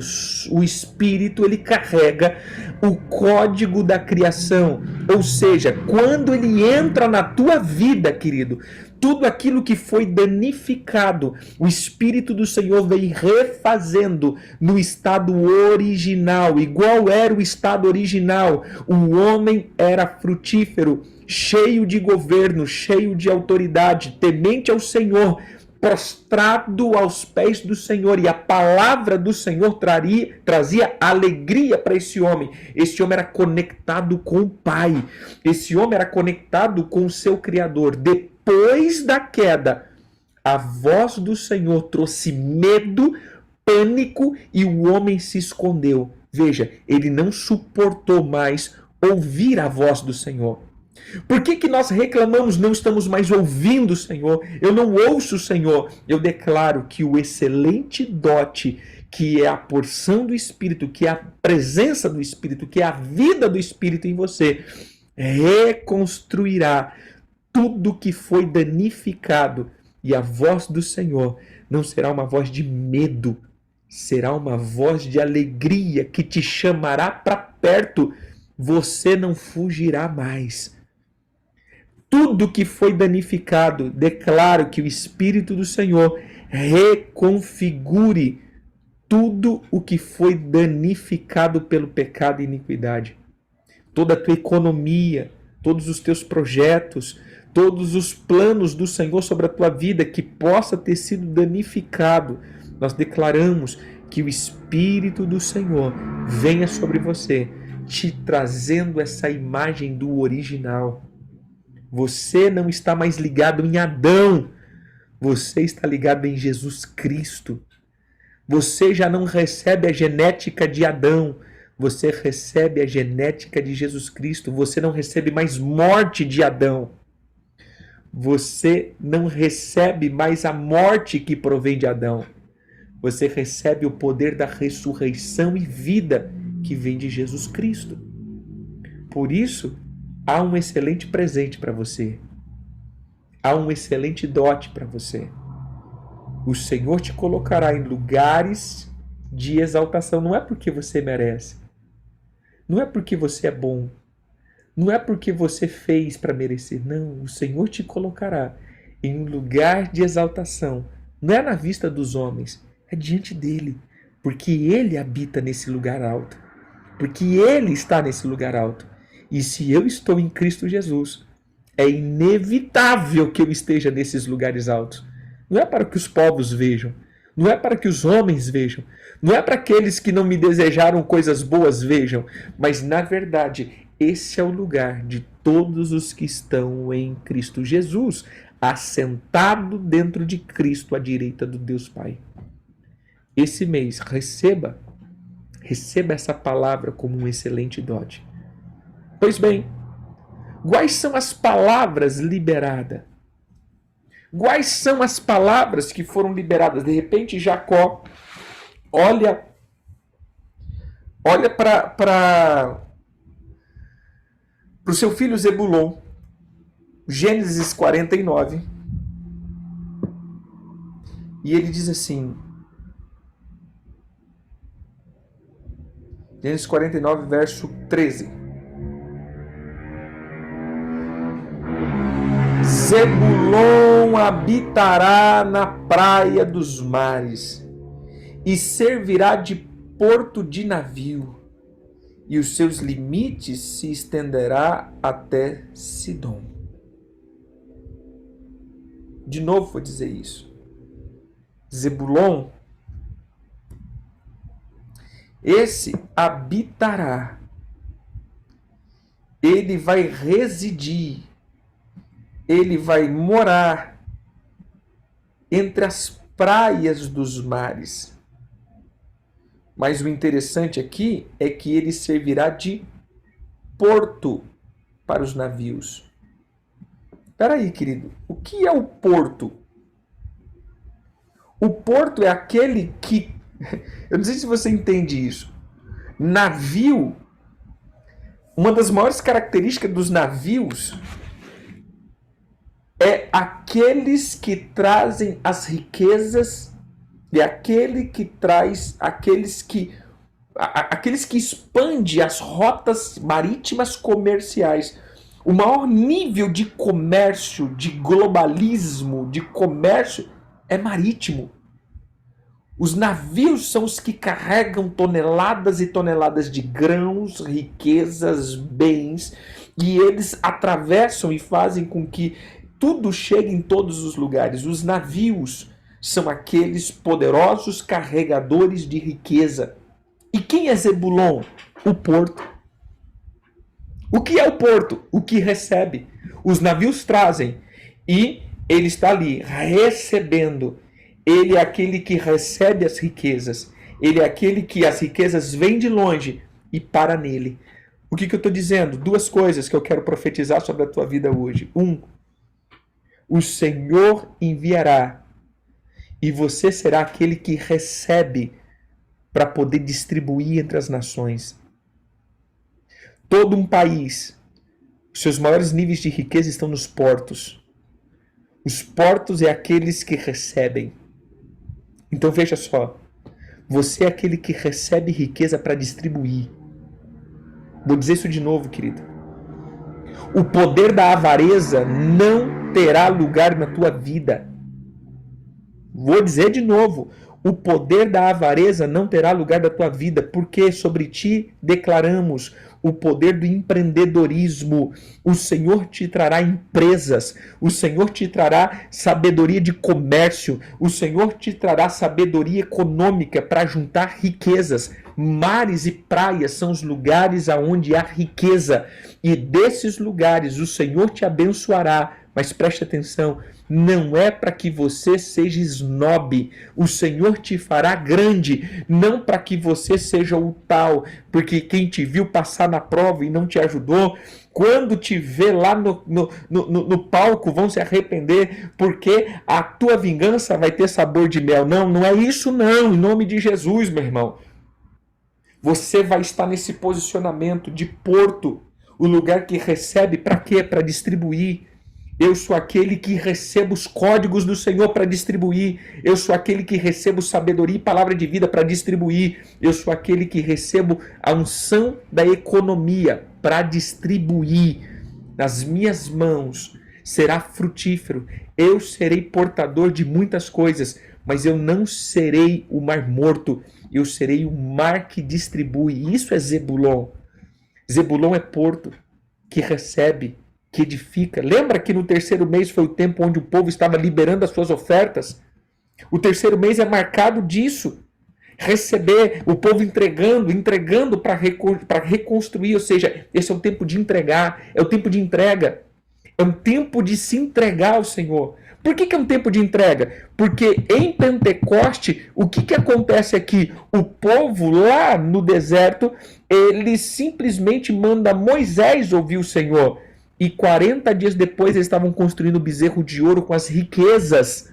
S1: O Espírito, ele carrega o código da criação. Ou seja, quando ele entra na tua vida, querido, tudo aquilo que foi danificado, o Espírito do Senhor vem refazendo no estado original, igual era o estado original. O homem era frutífero, cheio de governo, cheio de autoridade, temente ao Senhor, prostrado aos pés do Senhor, e a palavra do Senhor trazia alegria para esse homem. Esse homem era conectado com o Pai, esse homem era conectado com o seu Criador. Depois da queda, a voz do Senhor trouxe medo, pânico, e o homem se escondeu. Veja, ele não suportou mais ouvir a voz do Senhor. Por que nós reclamamos, não estamos mais ouvindo o Senhor? Eu não ouço o Senhor. Eu declaro que o excelente dote, que é a porção do Espírito, que é a presença do Espírito, que é a vida do Espírito em você, reconstruirá tudo que foi danificado. E a voz do Senhor não será uma voz de medo, será uma voz de alegria que te chamará para perto. Você não fugirá mais. Tudo que foi danificado, declaro que o Espírito do Senhor reconfigure tudo o que foi danificado pelo pecado e iniquidade. Toda a tua economia, todos os teus projetos, todos os planos do Senhor sobre a tua vida que possa ter sido danificado, nós declaramos que o Espírito do Senhor venha sobre você, te trazendo essa imagem do original. Você não está mais ligado em Adão, você está ligado em Jesus Cristo. Você já não recebe a genética de Adão, você recebe a genética de Jesus Cristo. Você não recebe mais morte de Adão. Você não recebe mais a morte que provém de Adão. Você recebe o poder da ressurreição e vida que vem de Jesus Cristo. Por isso, há um excelente presente para você. Há um excelente dote para você. O Senhor te colocará em lugares de exaltação. Não é porque você merece. Não é porque você é bom. Não é porque você fez para merecer. Não, o Senhor te colocará em um lugar de exaltação. Não é na vista dos homens, é diante dele. Porque ele habita nesse lugar alto. Porque ele está nesse lugar alto. E se eu estou em Cristo Jesus, é inevitável que eu esteja nesses lugares altos. Não é para que os povos vejam, não é para que os homens vejam, não é para aqueles que não me desejaram coisas boas vejam, mas na verdade, esse é o lugar de todos os que estão em Cristo Jesus, assentado dentro de Cristo à direita do Deus Pai. Esse mês, receba essa palavra como um excelente dote. Pois bem, quais são as palavras liberadas? Quais são as palavras que foram liberadas? De repente, Jacó olha para o seu filho Zebulon, Gênesis 49, e ele diz assim, Gênesis 49, verso 13. Zebulon habitará na praia dos mares, e servirá de porto de navio, e os seus limites se estenderá até Sidom. De novo vou dizer isso. Zebulon, esse habitará, ele vai residir, ele vai morar entre as praias dos mares. Mas o interessante aqui é que ele servirá de porto para os navios. Espera aí, querido. O que é o porto? O porto é aquele que... Eu não sei se você entende isso. Navio, uma das maiores características dos navios é aqueles que trazem as riquezas e aquele que traz, aqueles que expande as rotas marítimas comerciais. O maior nível de comércio, de globalismo, de comércio é marítimo. Os navios são os que carregam toneladas e toneladas de grãos, riquezas, bens, e eles atravessam e fazem com que tudo chegue em todos os lugares. Os navios são aqueles poderosos carregadores de riqueza. E quem é Zebulon? O porto. O que é o porto? O que recebe. Os navios trazem e ele está ali recebendo. Ele é aquele que recebe as riquezas. Ele é aquele que as riquezas vêm de longe e para nele. O que eu estou dizendo? Duas coisas que eu quero profetizar sobre a tua vida hoje. O Senhor enviará e você será aquele que recebe para poder distribuir entre as nações. Todo um país, os seus maiores níveis de riqueza estão nos portos. Os portos é aqueles que recebem. Então veja só, você é aquele que recebe riqueza para distribuir. Vou dizer isso de novo, querido. O poder da avareza não terá lugar na tua vida. Vou dizer de novo. O poder da avareza não terá lugar na tua vida, porque sobre ti declaramos o poder do empreendedorismo. O Senhor te trará empresas, o Senhor te trará sabedoria de comércio, o Senhor te trará sabedoria econômica para juntar riquezas. Mares e praias são os lugares aonde há riqueza, e desses lugares o Senhor te abençoará. Mas preste atenção, não é para que você seja snob. O Senhor te fará grande, não para que você seja o tal, porque quem te viu passar na prova e não te ajudou, quando te vê lá no palco vão se arrepender, porque a tua vingança vai ter sabor de mel. Não é isso não, em nome de Jesus, meu irmão. Você vai estar nesse posicionamento de porto, o lugar que recebe para quê? Para distribuir. Eu sou aquele que recebo os códigos do Senhor para distribuir. Eu sou aquele que recebo sabedoria e palavra de vida para distribuir. Eu sou aquele que recebo a unção da economia para distribuir. Nas minhas mãos será frutífero. Eu serei portador de muitas coisas, mas eu não serei o mar morto. Eu serei o mar que distribui. Isso é Zebulon. Zebulon é porto que recebe, que edifica. Lembra que no terceiro mês foi o tempo onde o povo estava liberando as suas ofertas? O terceiro mês é marcado disso. Receber, o povo entregando para reconstruir. Ou seja, esse é o tempo de entregar, é o tempo de entrega. É um tempo de se entregar ao Senhor. Por que é um tempo de entrega? Porque em Pentecoste, o que acontece aqui? O povo lá no deserto, ele simplesmente manda Moisés ouvir o Senhor. E 40 dias depois eles estavam construindo o bezerro de ouro com as riquezas.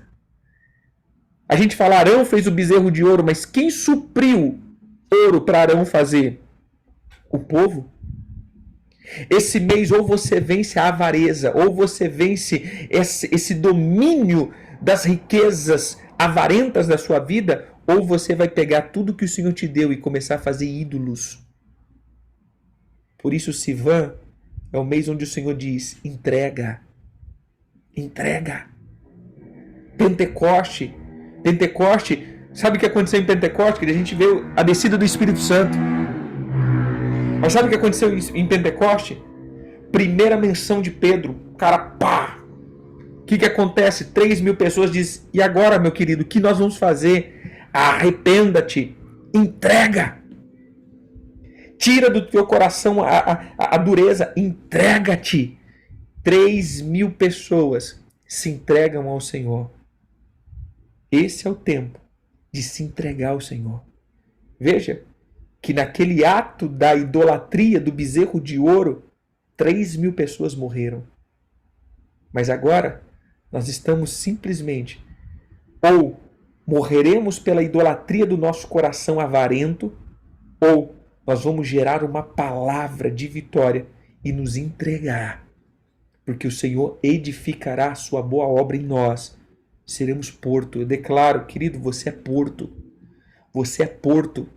S1: A gente fala, Arão fez o bezerro de ouro, mas quem supriu ouro para Arão fazer? O povo. Esse mês ou você vence a avareza, ou você vence esse domínio das riquezas avarentas da sua vida, ou você vai pegar tudo que o Senhor te deu e começar a fazer ídolos. Por isso, Sivan é o mês onde o Senhor diz, entrega. Entrega. Pentecoste Sabe o que aconteceu em Pentecostes? Que a gente vê a descida do Espírito Santo. Mas sabe o que aconteceu em Pentecostes? Primeira menção de Pedro. Cara, pá! O que acontece? 3.000 pessoas dizem, e agora, meu querido, o que nós vamos fazer? Arrependa-te. Entrega. Tira do teu coração a dureza. Entrega-te. 3.000 pessoas se entregam ao Senhor. Esse é o tempo de se entregar ao Senhor. Veja que naquele ato da idolatria do bezerro de ouro, 3.000 pessoas morreram. Mas agora nós estamos simplesmente ou morreremos pela idolatria do nosso coração avarento, ou nós vamos gerar uma palavra de vitória e nos entregar. Porque o Senhor edificará a sua boa obra em nós. Seremos porto. Eu declaro, querido, você é porto. Você é porto.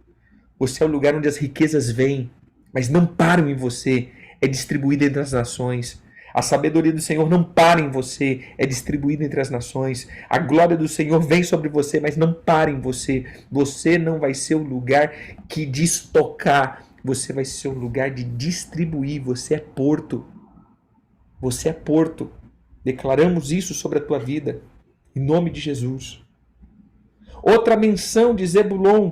S1: Você é o lugar onde as riquezas vêm, mas não param em você. É distribuída entre as nações. A sabedoria do Senhor não para em você, é distribuída entre as nações. A glória do Senhor vem sobre você, mas não para em você. Você não vai ser o lugar que de estocar. Você vai ser o lugar de distribuir. Você é porto. Você é porto. Declaramos isso sobre a tua vida. Em nome de Jesus. Outra menção de Zebulon.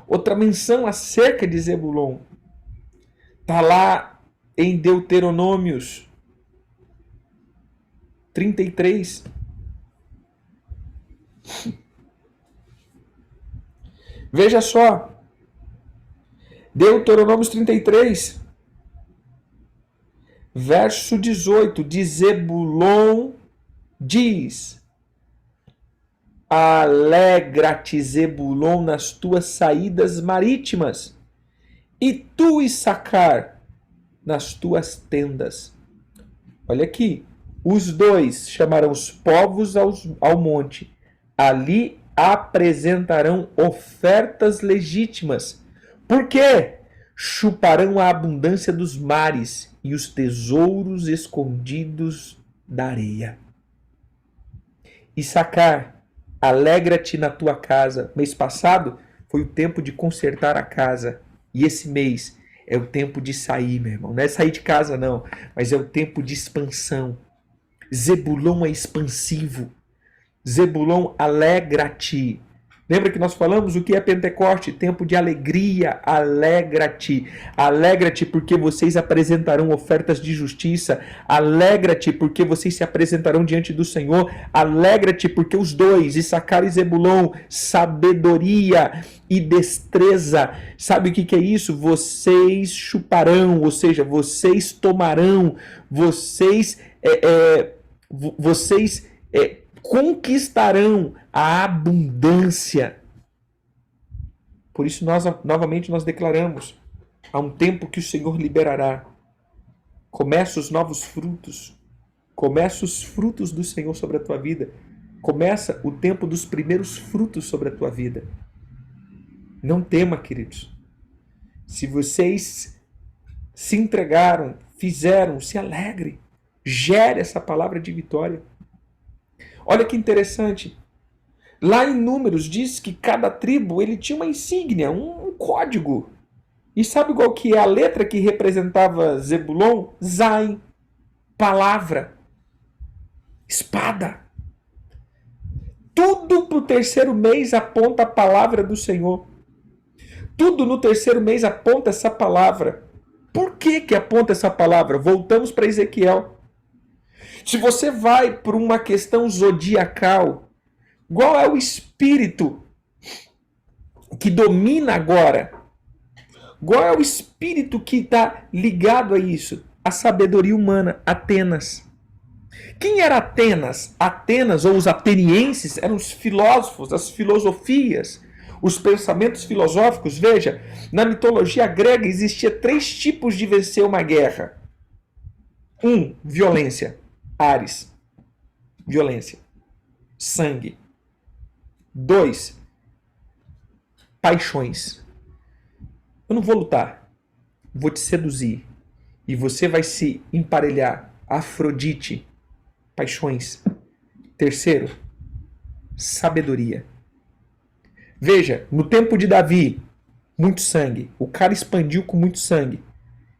S1: Outra menção acerca de Zebulon. Está lá em Deuteronômios 33. Veja só. Deuteronômios 33. Verso 18. De Zebulon diz: alegra-te, Zebulon, nas tuas saídas marítimas, e tu, Issacar, nas tuas tendas. Olha aqui, os dois chamarão os povos ao monte, ali apresentarão ofertas legítimas. Por quê? Chuparão a abundância dos mares e os tesouros escondidos da areia. Issacar, alegra-te na tua casa. Mês passado foi o tempo de consertar a casa. E esse mês é o tempo de sair, meu irmão. Não é sair de casa, não. Mas é o tempo de expansão. Zebulon é expansivo. Zebulon, alegra-te. Lembra que nós falamos o que é Pentecoste? Tempo de alegria. Alegra-te. Alegra-te porque vocês apresentarão ofertas de justiça. Alegra-te porque vocês se apresentarão diante do Senhor. Alegra-te porque os dois, Issacar e Zebulon, sabedoria e destreza. Sabe o que é isso? Vocês chuparão, ou seja, vocês tomarão, vocês conquistarão a abundância. Por isso novamente nós declaramos, há um tempo que o Senhor liberará. Começa os novos frutos. Começa os frutos do Senhor sobre a tua vida. Começa o tempo dos primeiros frutos sobre a tua vida. Não tema, queridos. Se vocês se entregaram, fizeram, se alegre. Gere essa palavra de vitória. Olha que interessante. Lá em Números diz que cada tribo ele tinha uma insígnia, um código. E sabe qual que é a letra que representava Zebulon? Zain. Palavra. Espada. Tudo para o terceiro mês aponta a palavra do Senhor. Tudo no terceiro mês aponta essa palavra. Por que aponta essa palavra? Voltamos para Ezequiel. Se você vai por uma questão zodiacal, qual é o espírito que domina agora? Qual é o espírito que está ligado a isso? A sabedoria humana, Atenas. Quem era Atenas? Atenas, ou os atenienses, eram os filósofos, as filosofias, os pensamentos filosóficos. Veja, na mitologia grega existia 3 tipos de vencer uma guerra. 1, violência. Ares, violência, sangue. 2, paixões. Eu não vou lutar, vou te seduzir. E você vai se emparelhar. Afrodite, paixões. 3, sabedoria. Veja, no tempo de Davi, muito sangue. O cara expandiu com muito sangue.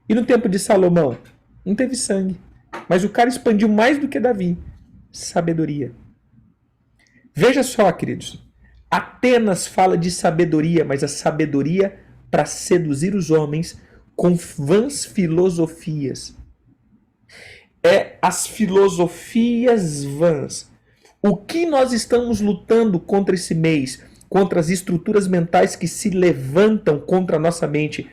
S1: E no tempo de Salomão, não teve sangue. Mas o cara expandiu mais do que Davi. Sabedoria. Veja só, queridos. Atenas fala de sabedoria, mas a sabedoria para seduzir os homens com vãs filosofias. É as filosofias vãs. O que nós estamos lutando contra esse mês? Contra as estruturas mentais que se levantam contra a nossa mente.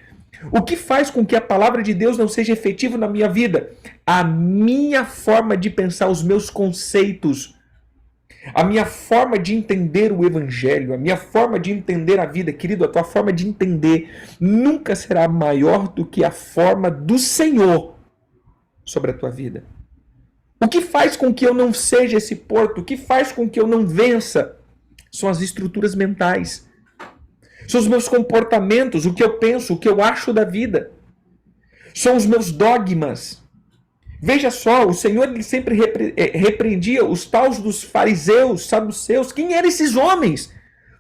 S1: O que faz com que a palavra de Deus não seja efetiva na minha vida? A minha forma de pensar, os meus conceitos, a minha forma de entender o evangelho, a minha forma de entender a vida. Querido, a tua forma de entender nunca será maior do que a forma do Senhor sobre a tua vida. O que faz com que eu não seja esse porto? O que faz com que eu não vença? São as estruturas mentais. São os meus comportamentos, o que eu penso, o que eu acho da vida. São os meus dogmas. Veja só, o Senhor ele sempre repreendia os tais dos fariseus, saduceus. Quem eram esses homens?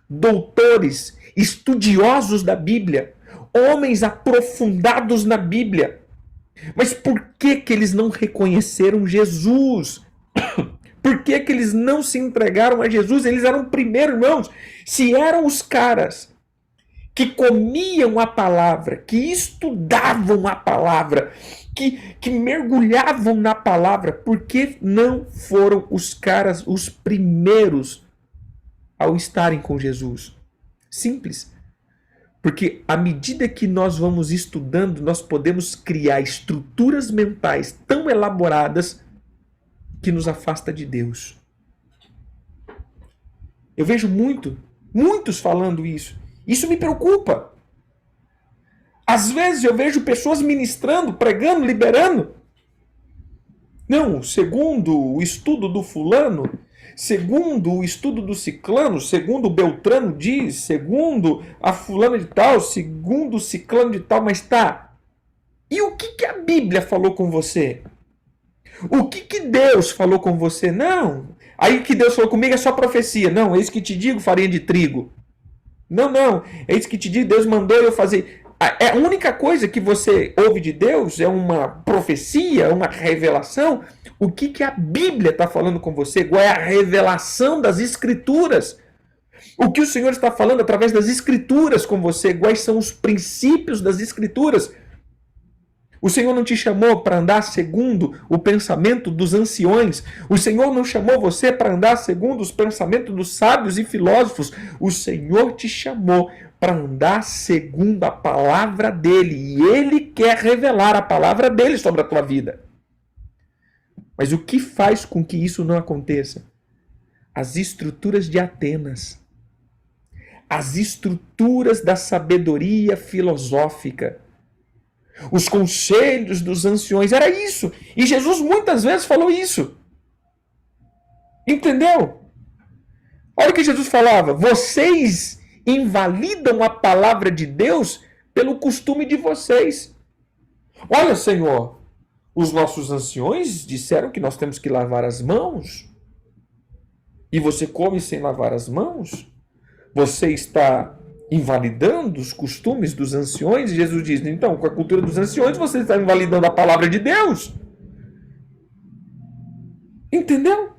S1: Doutores, estudiosos da Bíblia, homens aprofundados na Bíblia. Mas por que eles não reconheceram Jesus? Por que eles não se entregaram a Jesus? Eles eram primeiro, irmãos. Se eram os caras que comiam a palavra, que estudavam a palavra, que mergulhavam na palavra, por que não foram os caras os primeiros ao estarem com Jesus? Simples. Porque à medida que nós vamos estudando, nós podemos criar estruturas mentais tão elaboradas que nos afasta de Deus. Eu vejo muitos falando isso. Isso me preocupa. Às vezes eu vejo pessoas ministrando, pregando, liberando. Não, segundo o estudo do fulano, segundo o estudo do ciclano, segundo o Beltrano diz, segundo a fulana de tal, segundo o ciclano de tal, mas tá. E o que a Bíblia falou com você? O que Deus falou com você? Não. Aí que Deus falou comigo é só profecia. Não, é isso que te digo, farinha de trigo. Não, é isso que te digo, Deus mandou eu fazer. A única coisa que você ouve de Deus é uma profecia, uma revelação. O que a Bíblia está falando com você? Qual é a revelação das Escrituras? O que o Senhor está falando através das Escrituras com você? Quais são os princípios das Escrituras? O Senhor não te chamou para andar segundo o pensamento dos anciões. O Senhor não chamou você para andar segundo os pensamentos dos sábios e filósofos. O Senhor te chamou para andar segundo a palavra dele. E ele quer revelar a palavra dele sobre a tua vida. Mas o que faz com que isso não aconteça? As estruturas de Atenas. As estruturas da sabedoria filosófica. Os conselhos dos anciões, era isso. E Jesus muitas vezes falou isso. Entendeu? Olha o que Jesus falava. Vocês invalidam a palavra de Deus pelo costume de vocês. Olha, Senhor, os nossos anciões disseram que nós temos que lavar as mãos. E você come sem lavar as mãos? Você está invalidando os costumes dos anciões? E Jesus diz, então, com a cultura dos anciões, você está invalidando a palavra de Deus. Entendeu?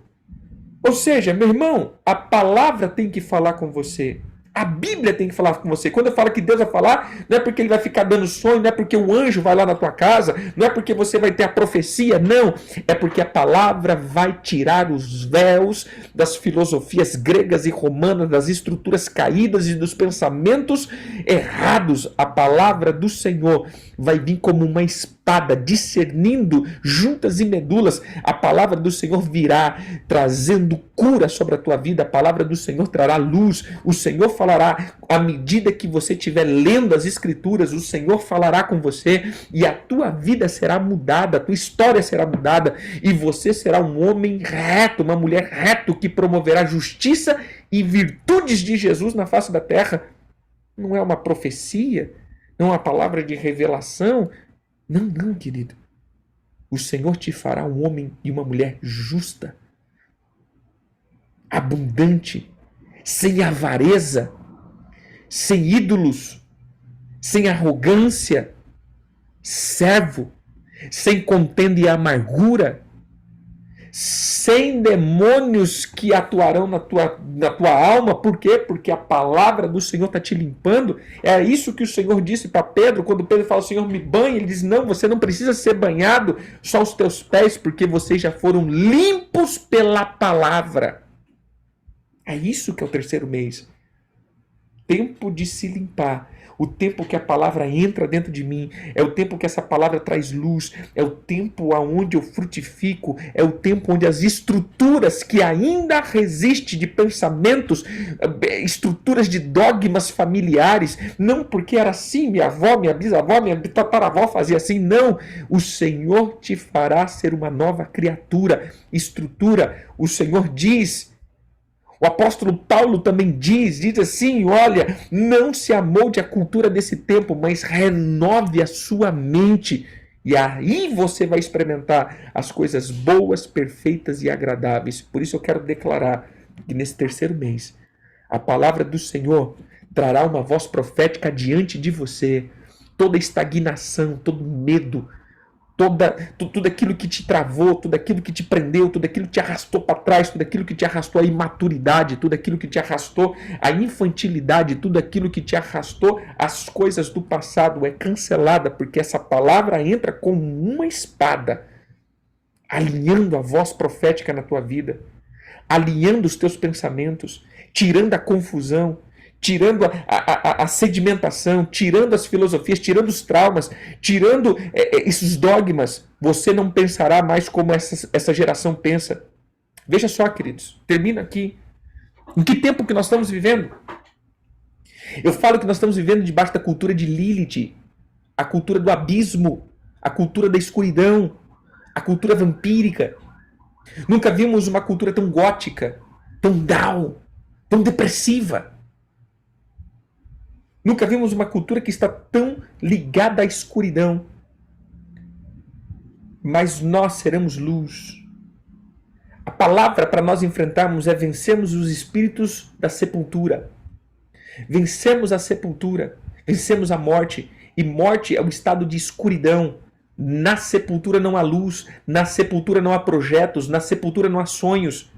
S1: Ou seja, meu irmão, a palavra tem que falar com você. A Bíblia tem que falar com você. Quando eu falo que Deus vai falar, não é porque ele vai ficar dando sonho, não é porque o anjo vai lá na tua casa, não é porque você vai ter a profecia, não. É porque a palavra vai tirar os véus das filosofias gregas e romanas, das estruturas caídas e dos pensamentos errados. A palavra do Senhor vai vir como uma espada, discernindo juntas e medulas. A palavra do Senhor virá trazendo cura sobre a tua vida. A palavra do Senhor trará luz. O Senhor falará à medida que você estiver lendo as Escrituras. O Senhor falará com você e a tua vida será mudada, a tua história será mudada e você será um homem reto, uma mulher reto que promoverá justiça e virtudes de Jesus na face da terra. Não é uma profecia, não é uma palavra de revelação. Não, querido. O Senhor te fará um homem e uma mulher justa, abundante, sem avareza, sem ídolos, sem arrogância, servo, sem contenda e amargura, sem demônios que atuarão na tua alma. Por quê? Porque a palavra do Senhor está te limpando. É isso que o Senhor disse para Pedro, quando Pedro fala, Senhor, me banhe. Ele diz, não, você não precisa ser banhado, só os teus pés, porque vocês já foram limpos pela palavra. É isso que é o terceiro mês. Tempo de se limpar. O tempo que a palavra entra dentro de mim, é o tempo que essa palavra traz luz, é o tempo onde eu frutifico, é o tempo onde as estruturas que ainda resistem de pensamentos, estruturas de dogmas familiares, não porque era assim, minha avó, minha bisavó, minha tataravó fazia assim, não. O Senhor te fará ser uma nova criatura, estrutura. O Senhor diz, o apóstolo Paulo também diz assim, olha, não se amolde à cultura desse tempo, mas renove a sua mente. E aí você vai experimentar as coisas boas, perfeitas e agradáveis. Por isso eu quero declarar que nesse terceiro mês, a palavra do Senhor trará uma voz profética diante de você. Toda estagnação, todo medo, tudo aquilo que te travou, tudo aquilo que te prendeu, tudo aquilo que te arrastou para trás, tudo aquilo que te arrastou a imaturidade, tudo aquilo que te arrastou a infantilidade, tudo aquilo que te arrastou as coisas do passado é cancelada, porque essa palavra entra como uma espada, alinhando a voz profética na tua vida, alinhando os teus pensamentos, tirando a confusão, tirando a sedimentação, tirando as filosofias, tirando os traumas, tirando esses dogmas. Você não pensará mais como essa geração pensa. Veja só, queridos, termino aqui. Em que tempo que nós estamos vivendo? Eu falo que nós estamos vivendo debaixo da cultura de Lilith, a cultura do abismo, a cultura da escuridão, a cultura vampírica. Nunca vimos uma cultura tão gótica, tão down, tão depressiva. Nunca vimos uma cultura que está tão ligada à escuridão. Mas nós seremos luz. A palavra para nós enfrentarmos é vencermos os espíritos da sepultura. Vencemos a sepultura, vencemos a morte. E morte é o estado de escuridão. Na sepultura não há luz, na sepultura não há projetos, na sepultura não há sonhos.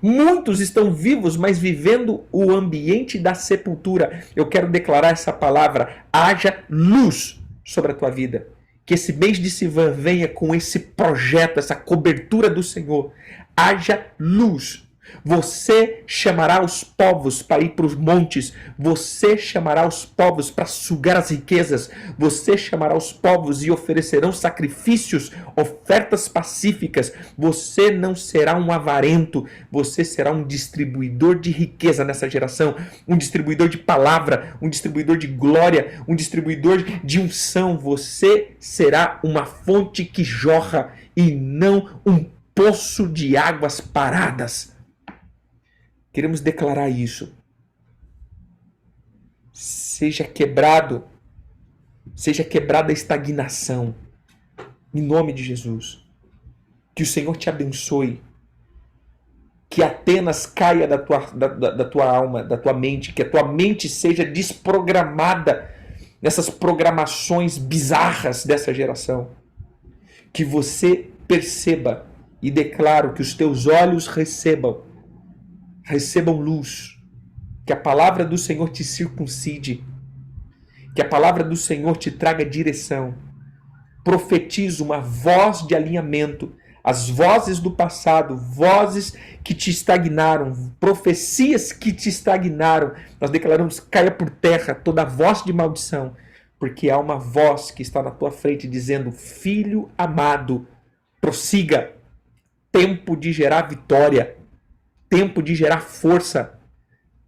S1: Muitos estão vivos, mas vivendo o ambiente da sepultura. Eu quero declarar essa palavra. Haja luz sobre a tua vida. Que esse mês de Sivan venha com esse projeto, essa cobertura do Senhor. Haja luz. Você chamará os povos para ir para os montes. Você chamará os povos para sugar as riquezas. Você chamará os povos e oferecerão sacrifícios, ofertas pacíficas. Você não será um avarento. Você será um distribuidor de riqueza nessa geração. Um distribuidor de palavra, um distribuidor de glória, um distribuidor de unção. Você será uma fonte que jorra e não um poço de águas paradas. Queremos declarar isso. Seja quebrada a estagnação. Em nome de Jesus. Que o Senhor te abençoe. Que Atenas caia da tua alma, da tua mente. Que a tua mente seja desprogramada nessas programações bizarras dessa geração. Que você perceba e declaro que os teus olhos recebam luz, que a palavra do Senhor te circuncide, que a palavra do Senhor te traga direção. Profetizo uma voz de alinhamento, as vozes do passado, vozes que te estagnaram, profecias que te estagnaram, nós declaramos caia por terra toda voz de maldição, porque há uma voz que está na tua frente dizendo, filho amado, prossiga, tempo de gerar vitória, tempo de gerar força,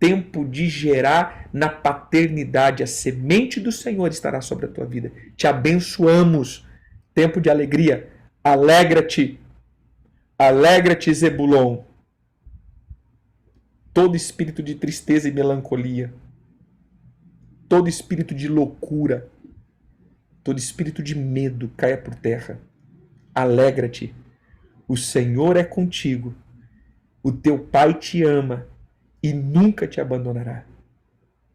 S1: tempo de gerar na paternidade. A semente do Senhor estará sobre a tua vida. Te abençoamos. Tempo de alegria. Alegra-te. Alegra-te, Zebulon. Todo espírito de tristeza e melancolia, todo espírito de loucura, todo espírito de medo caia por terra. Alegra-te. O Senhor é contigo. O teu Pai te ama e nunca te abandonará.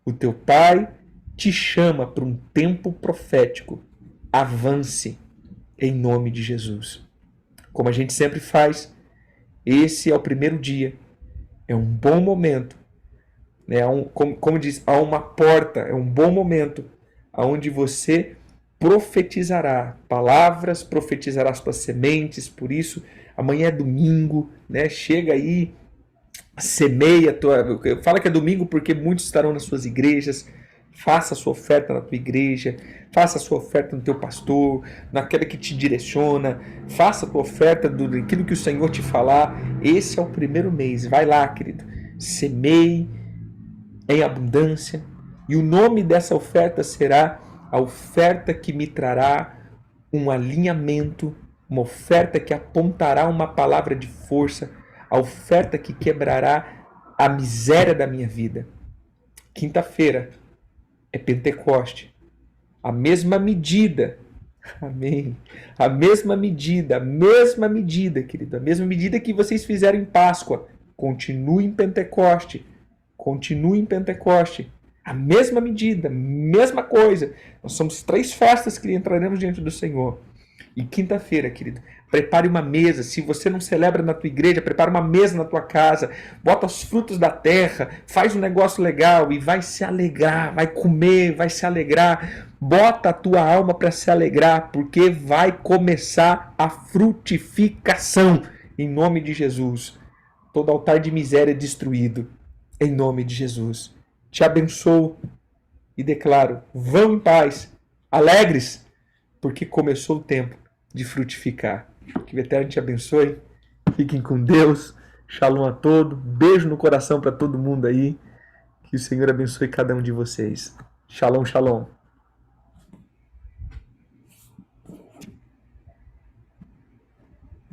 S1: O teu Pai te chama para um tempo profético. Avance em nome de Jesus. Como a gente sempre faz, esse é o primeiro dia. É um bom momento, né? Como diz, há uma porta, é um bom momento onde você profetizará palavras, profetizará as tuas sementes. Por isso, amanhã é domingo, né? Chega aí, semeia fala que é domingo porque muitos estarão nas suas igrejas. Faça a sua oferta na tua igreja, faça a sua oferta no teu pastor, naquela que te direciona, faça a tua oferta daquilo que o Senhor te falar. Esse é o primeiro mês. Vai lá, querido. Semeie em abundância. E o nome dessa oferta será a oferta que me trará um alinhamento, uma oferta que apontará uma palavra de força, a oferta que quebrará a miséria da minha vida. Quinta-feira é Pentecoste. A mesma medida, amém? A mesma medida, querido, a mesma medida que vocês fizeram em Páscoa, continue em Pentecoste. Continue em Pentecoste. A mesma medida, mesma coisa. Nós somos 3 festas que entraremos diante do Senhor. E quinta-feira, querido, prepare uma mesa. Se você não celebra na tua igreja, prepare uma mesa na tua casa. Bota os frutos da terra, faz um negócio legal e vai se alegrar, vai comer, vai se alegrar. Bota a tua alma para se alegrar, porque vai começar a frutificação em nome de Jesus. Todo altar de miséria destruído em nome de Jesus. Te abençoo e declaro: vão em paz, alegres, porque começou o tempo de frutificar. Que o Eterno te abençoe. Fiquem com Deus. Shalom a todos. Beijo no coração para todo mundo aí. Que o Senhor abençoe cada um de vocês. Shalom, shalom.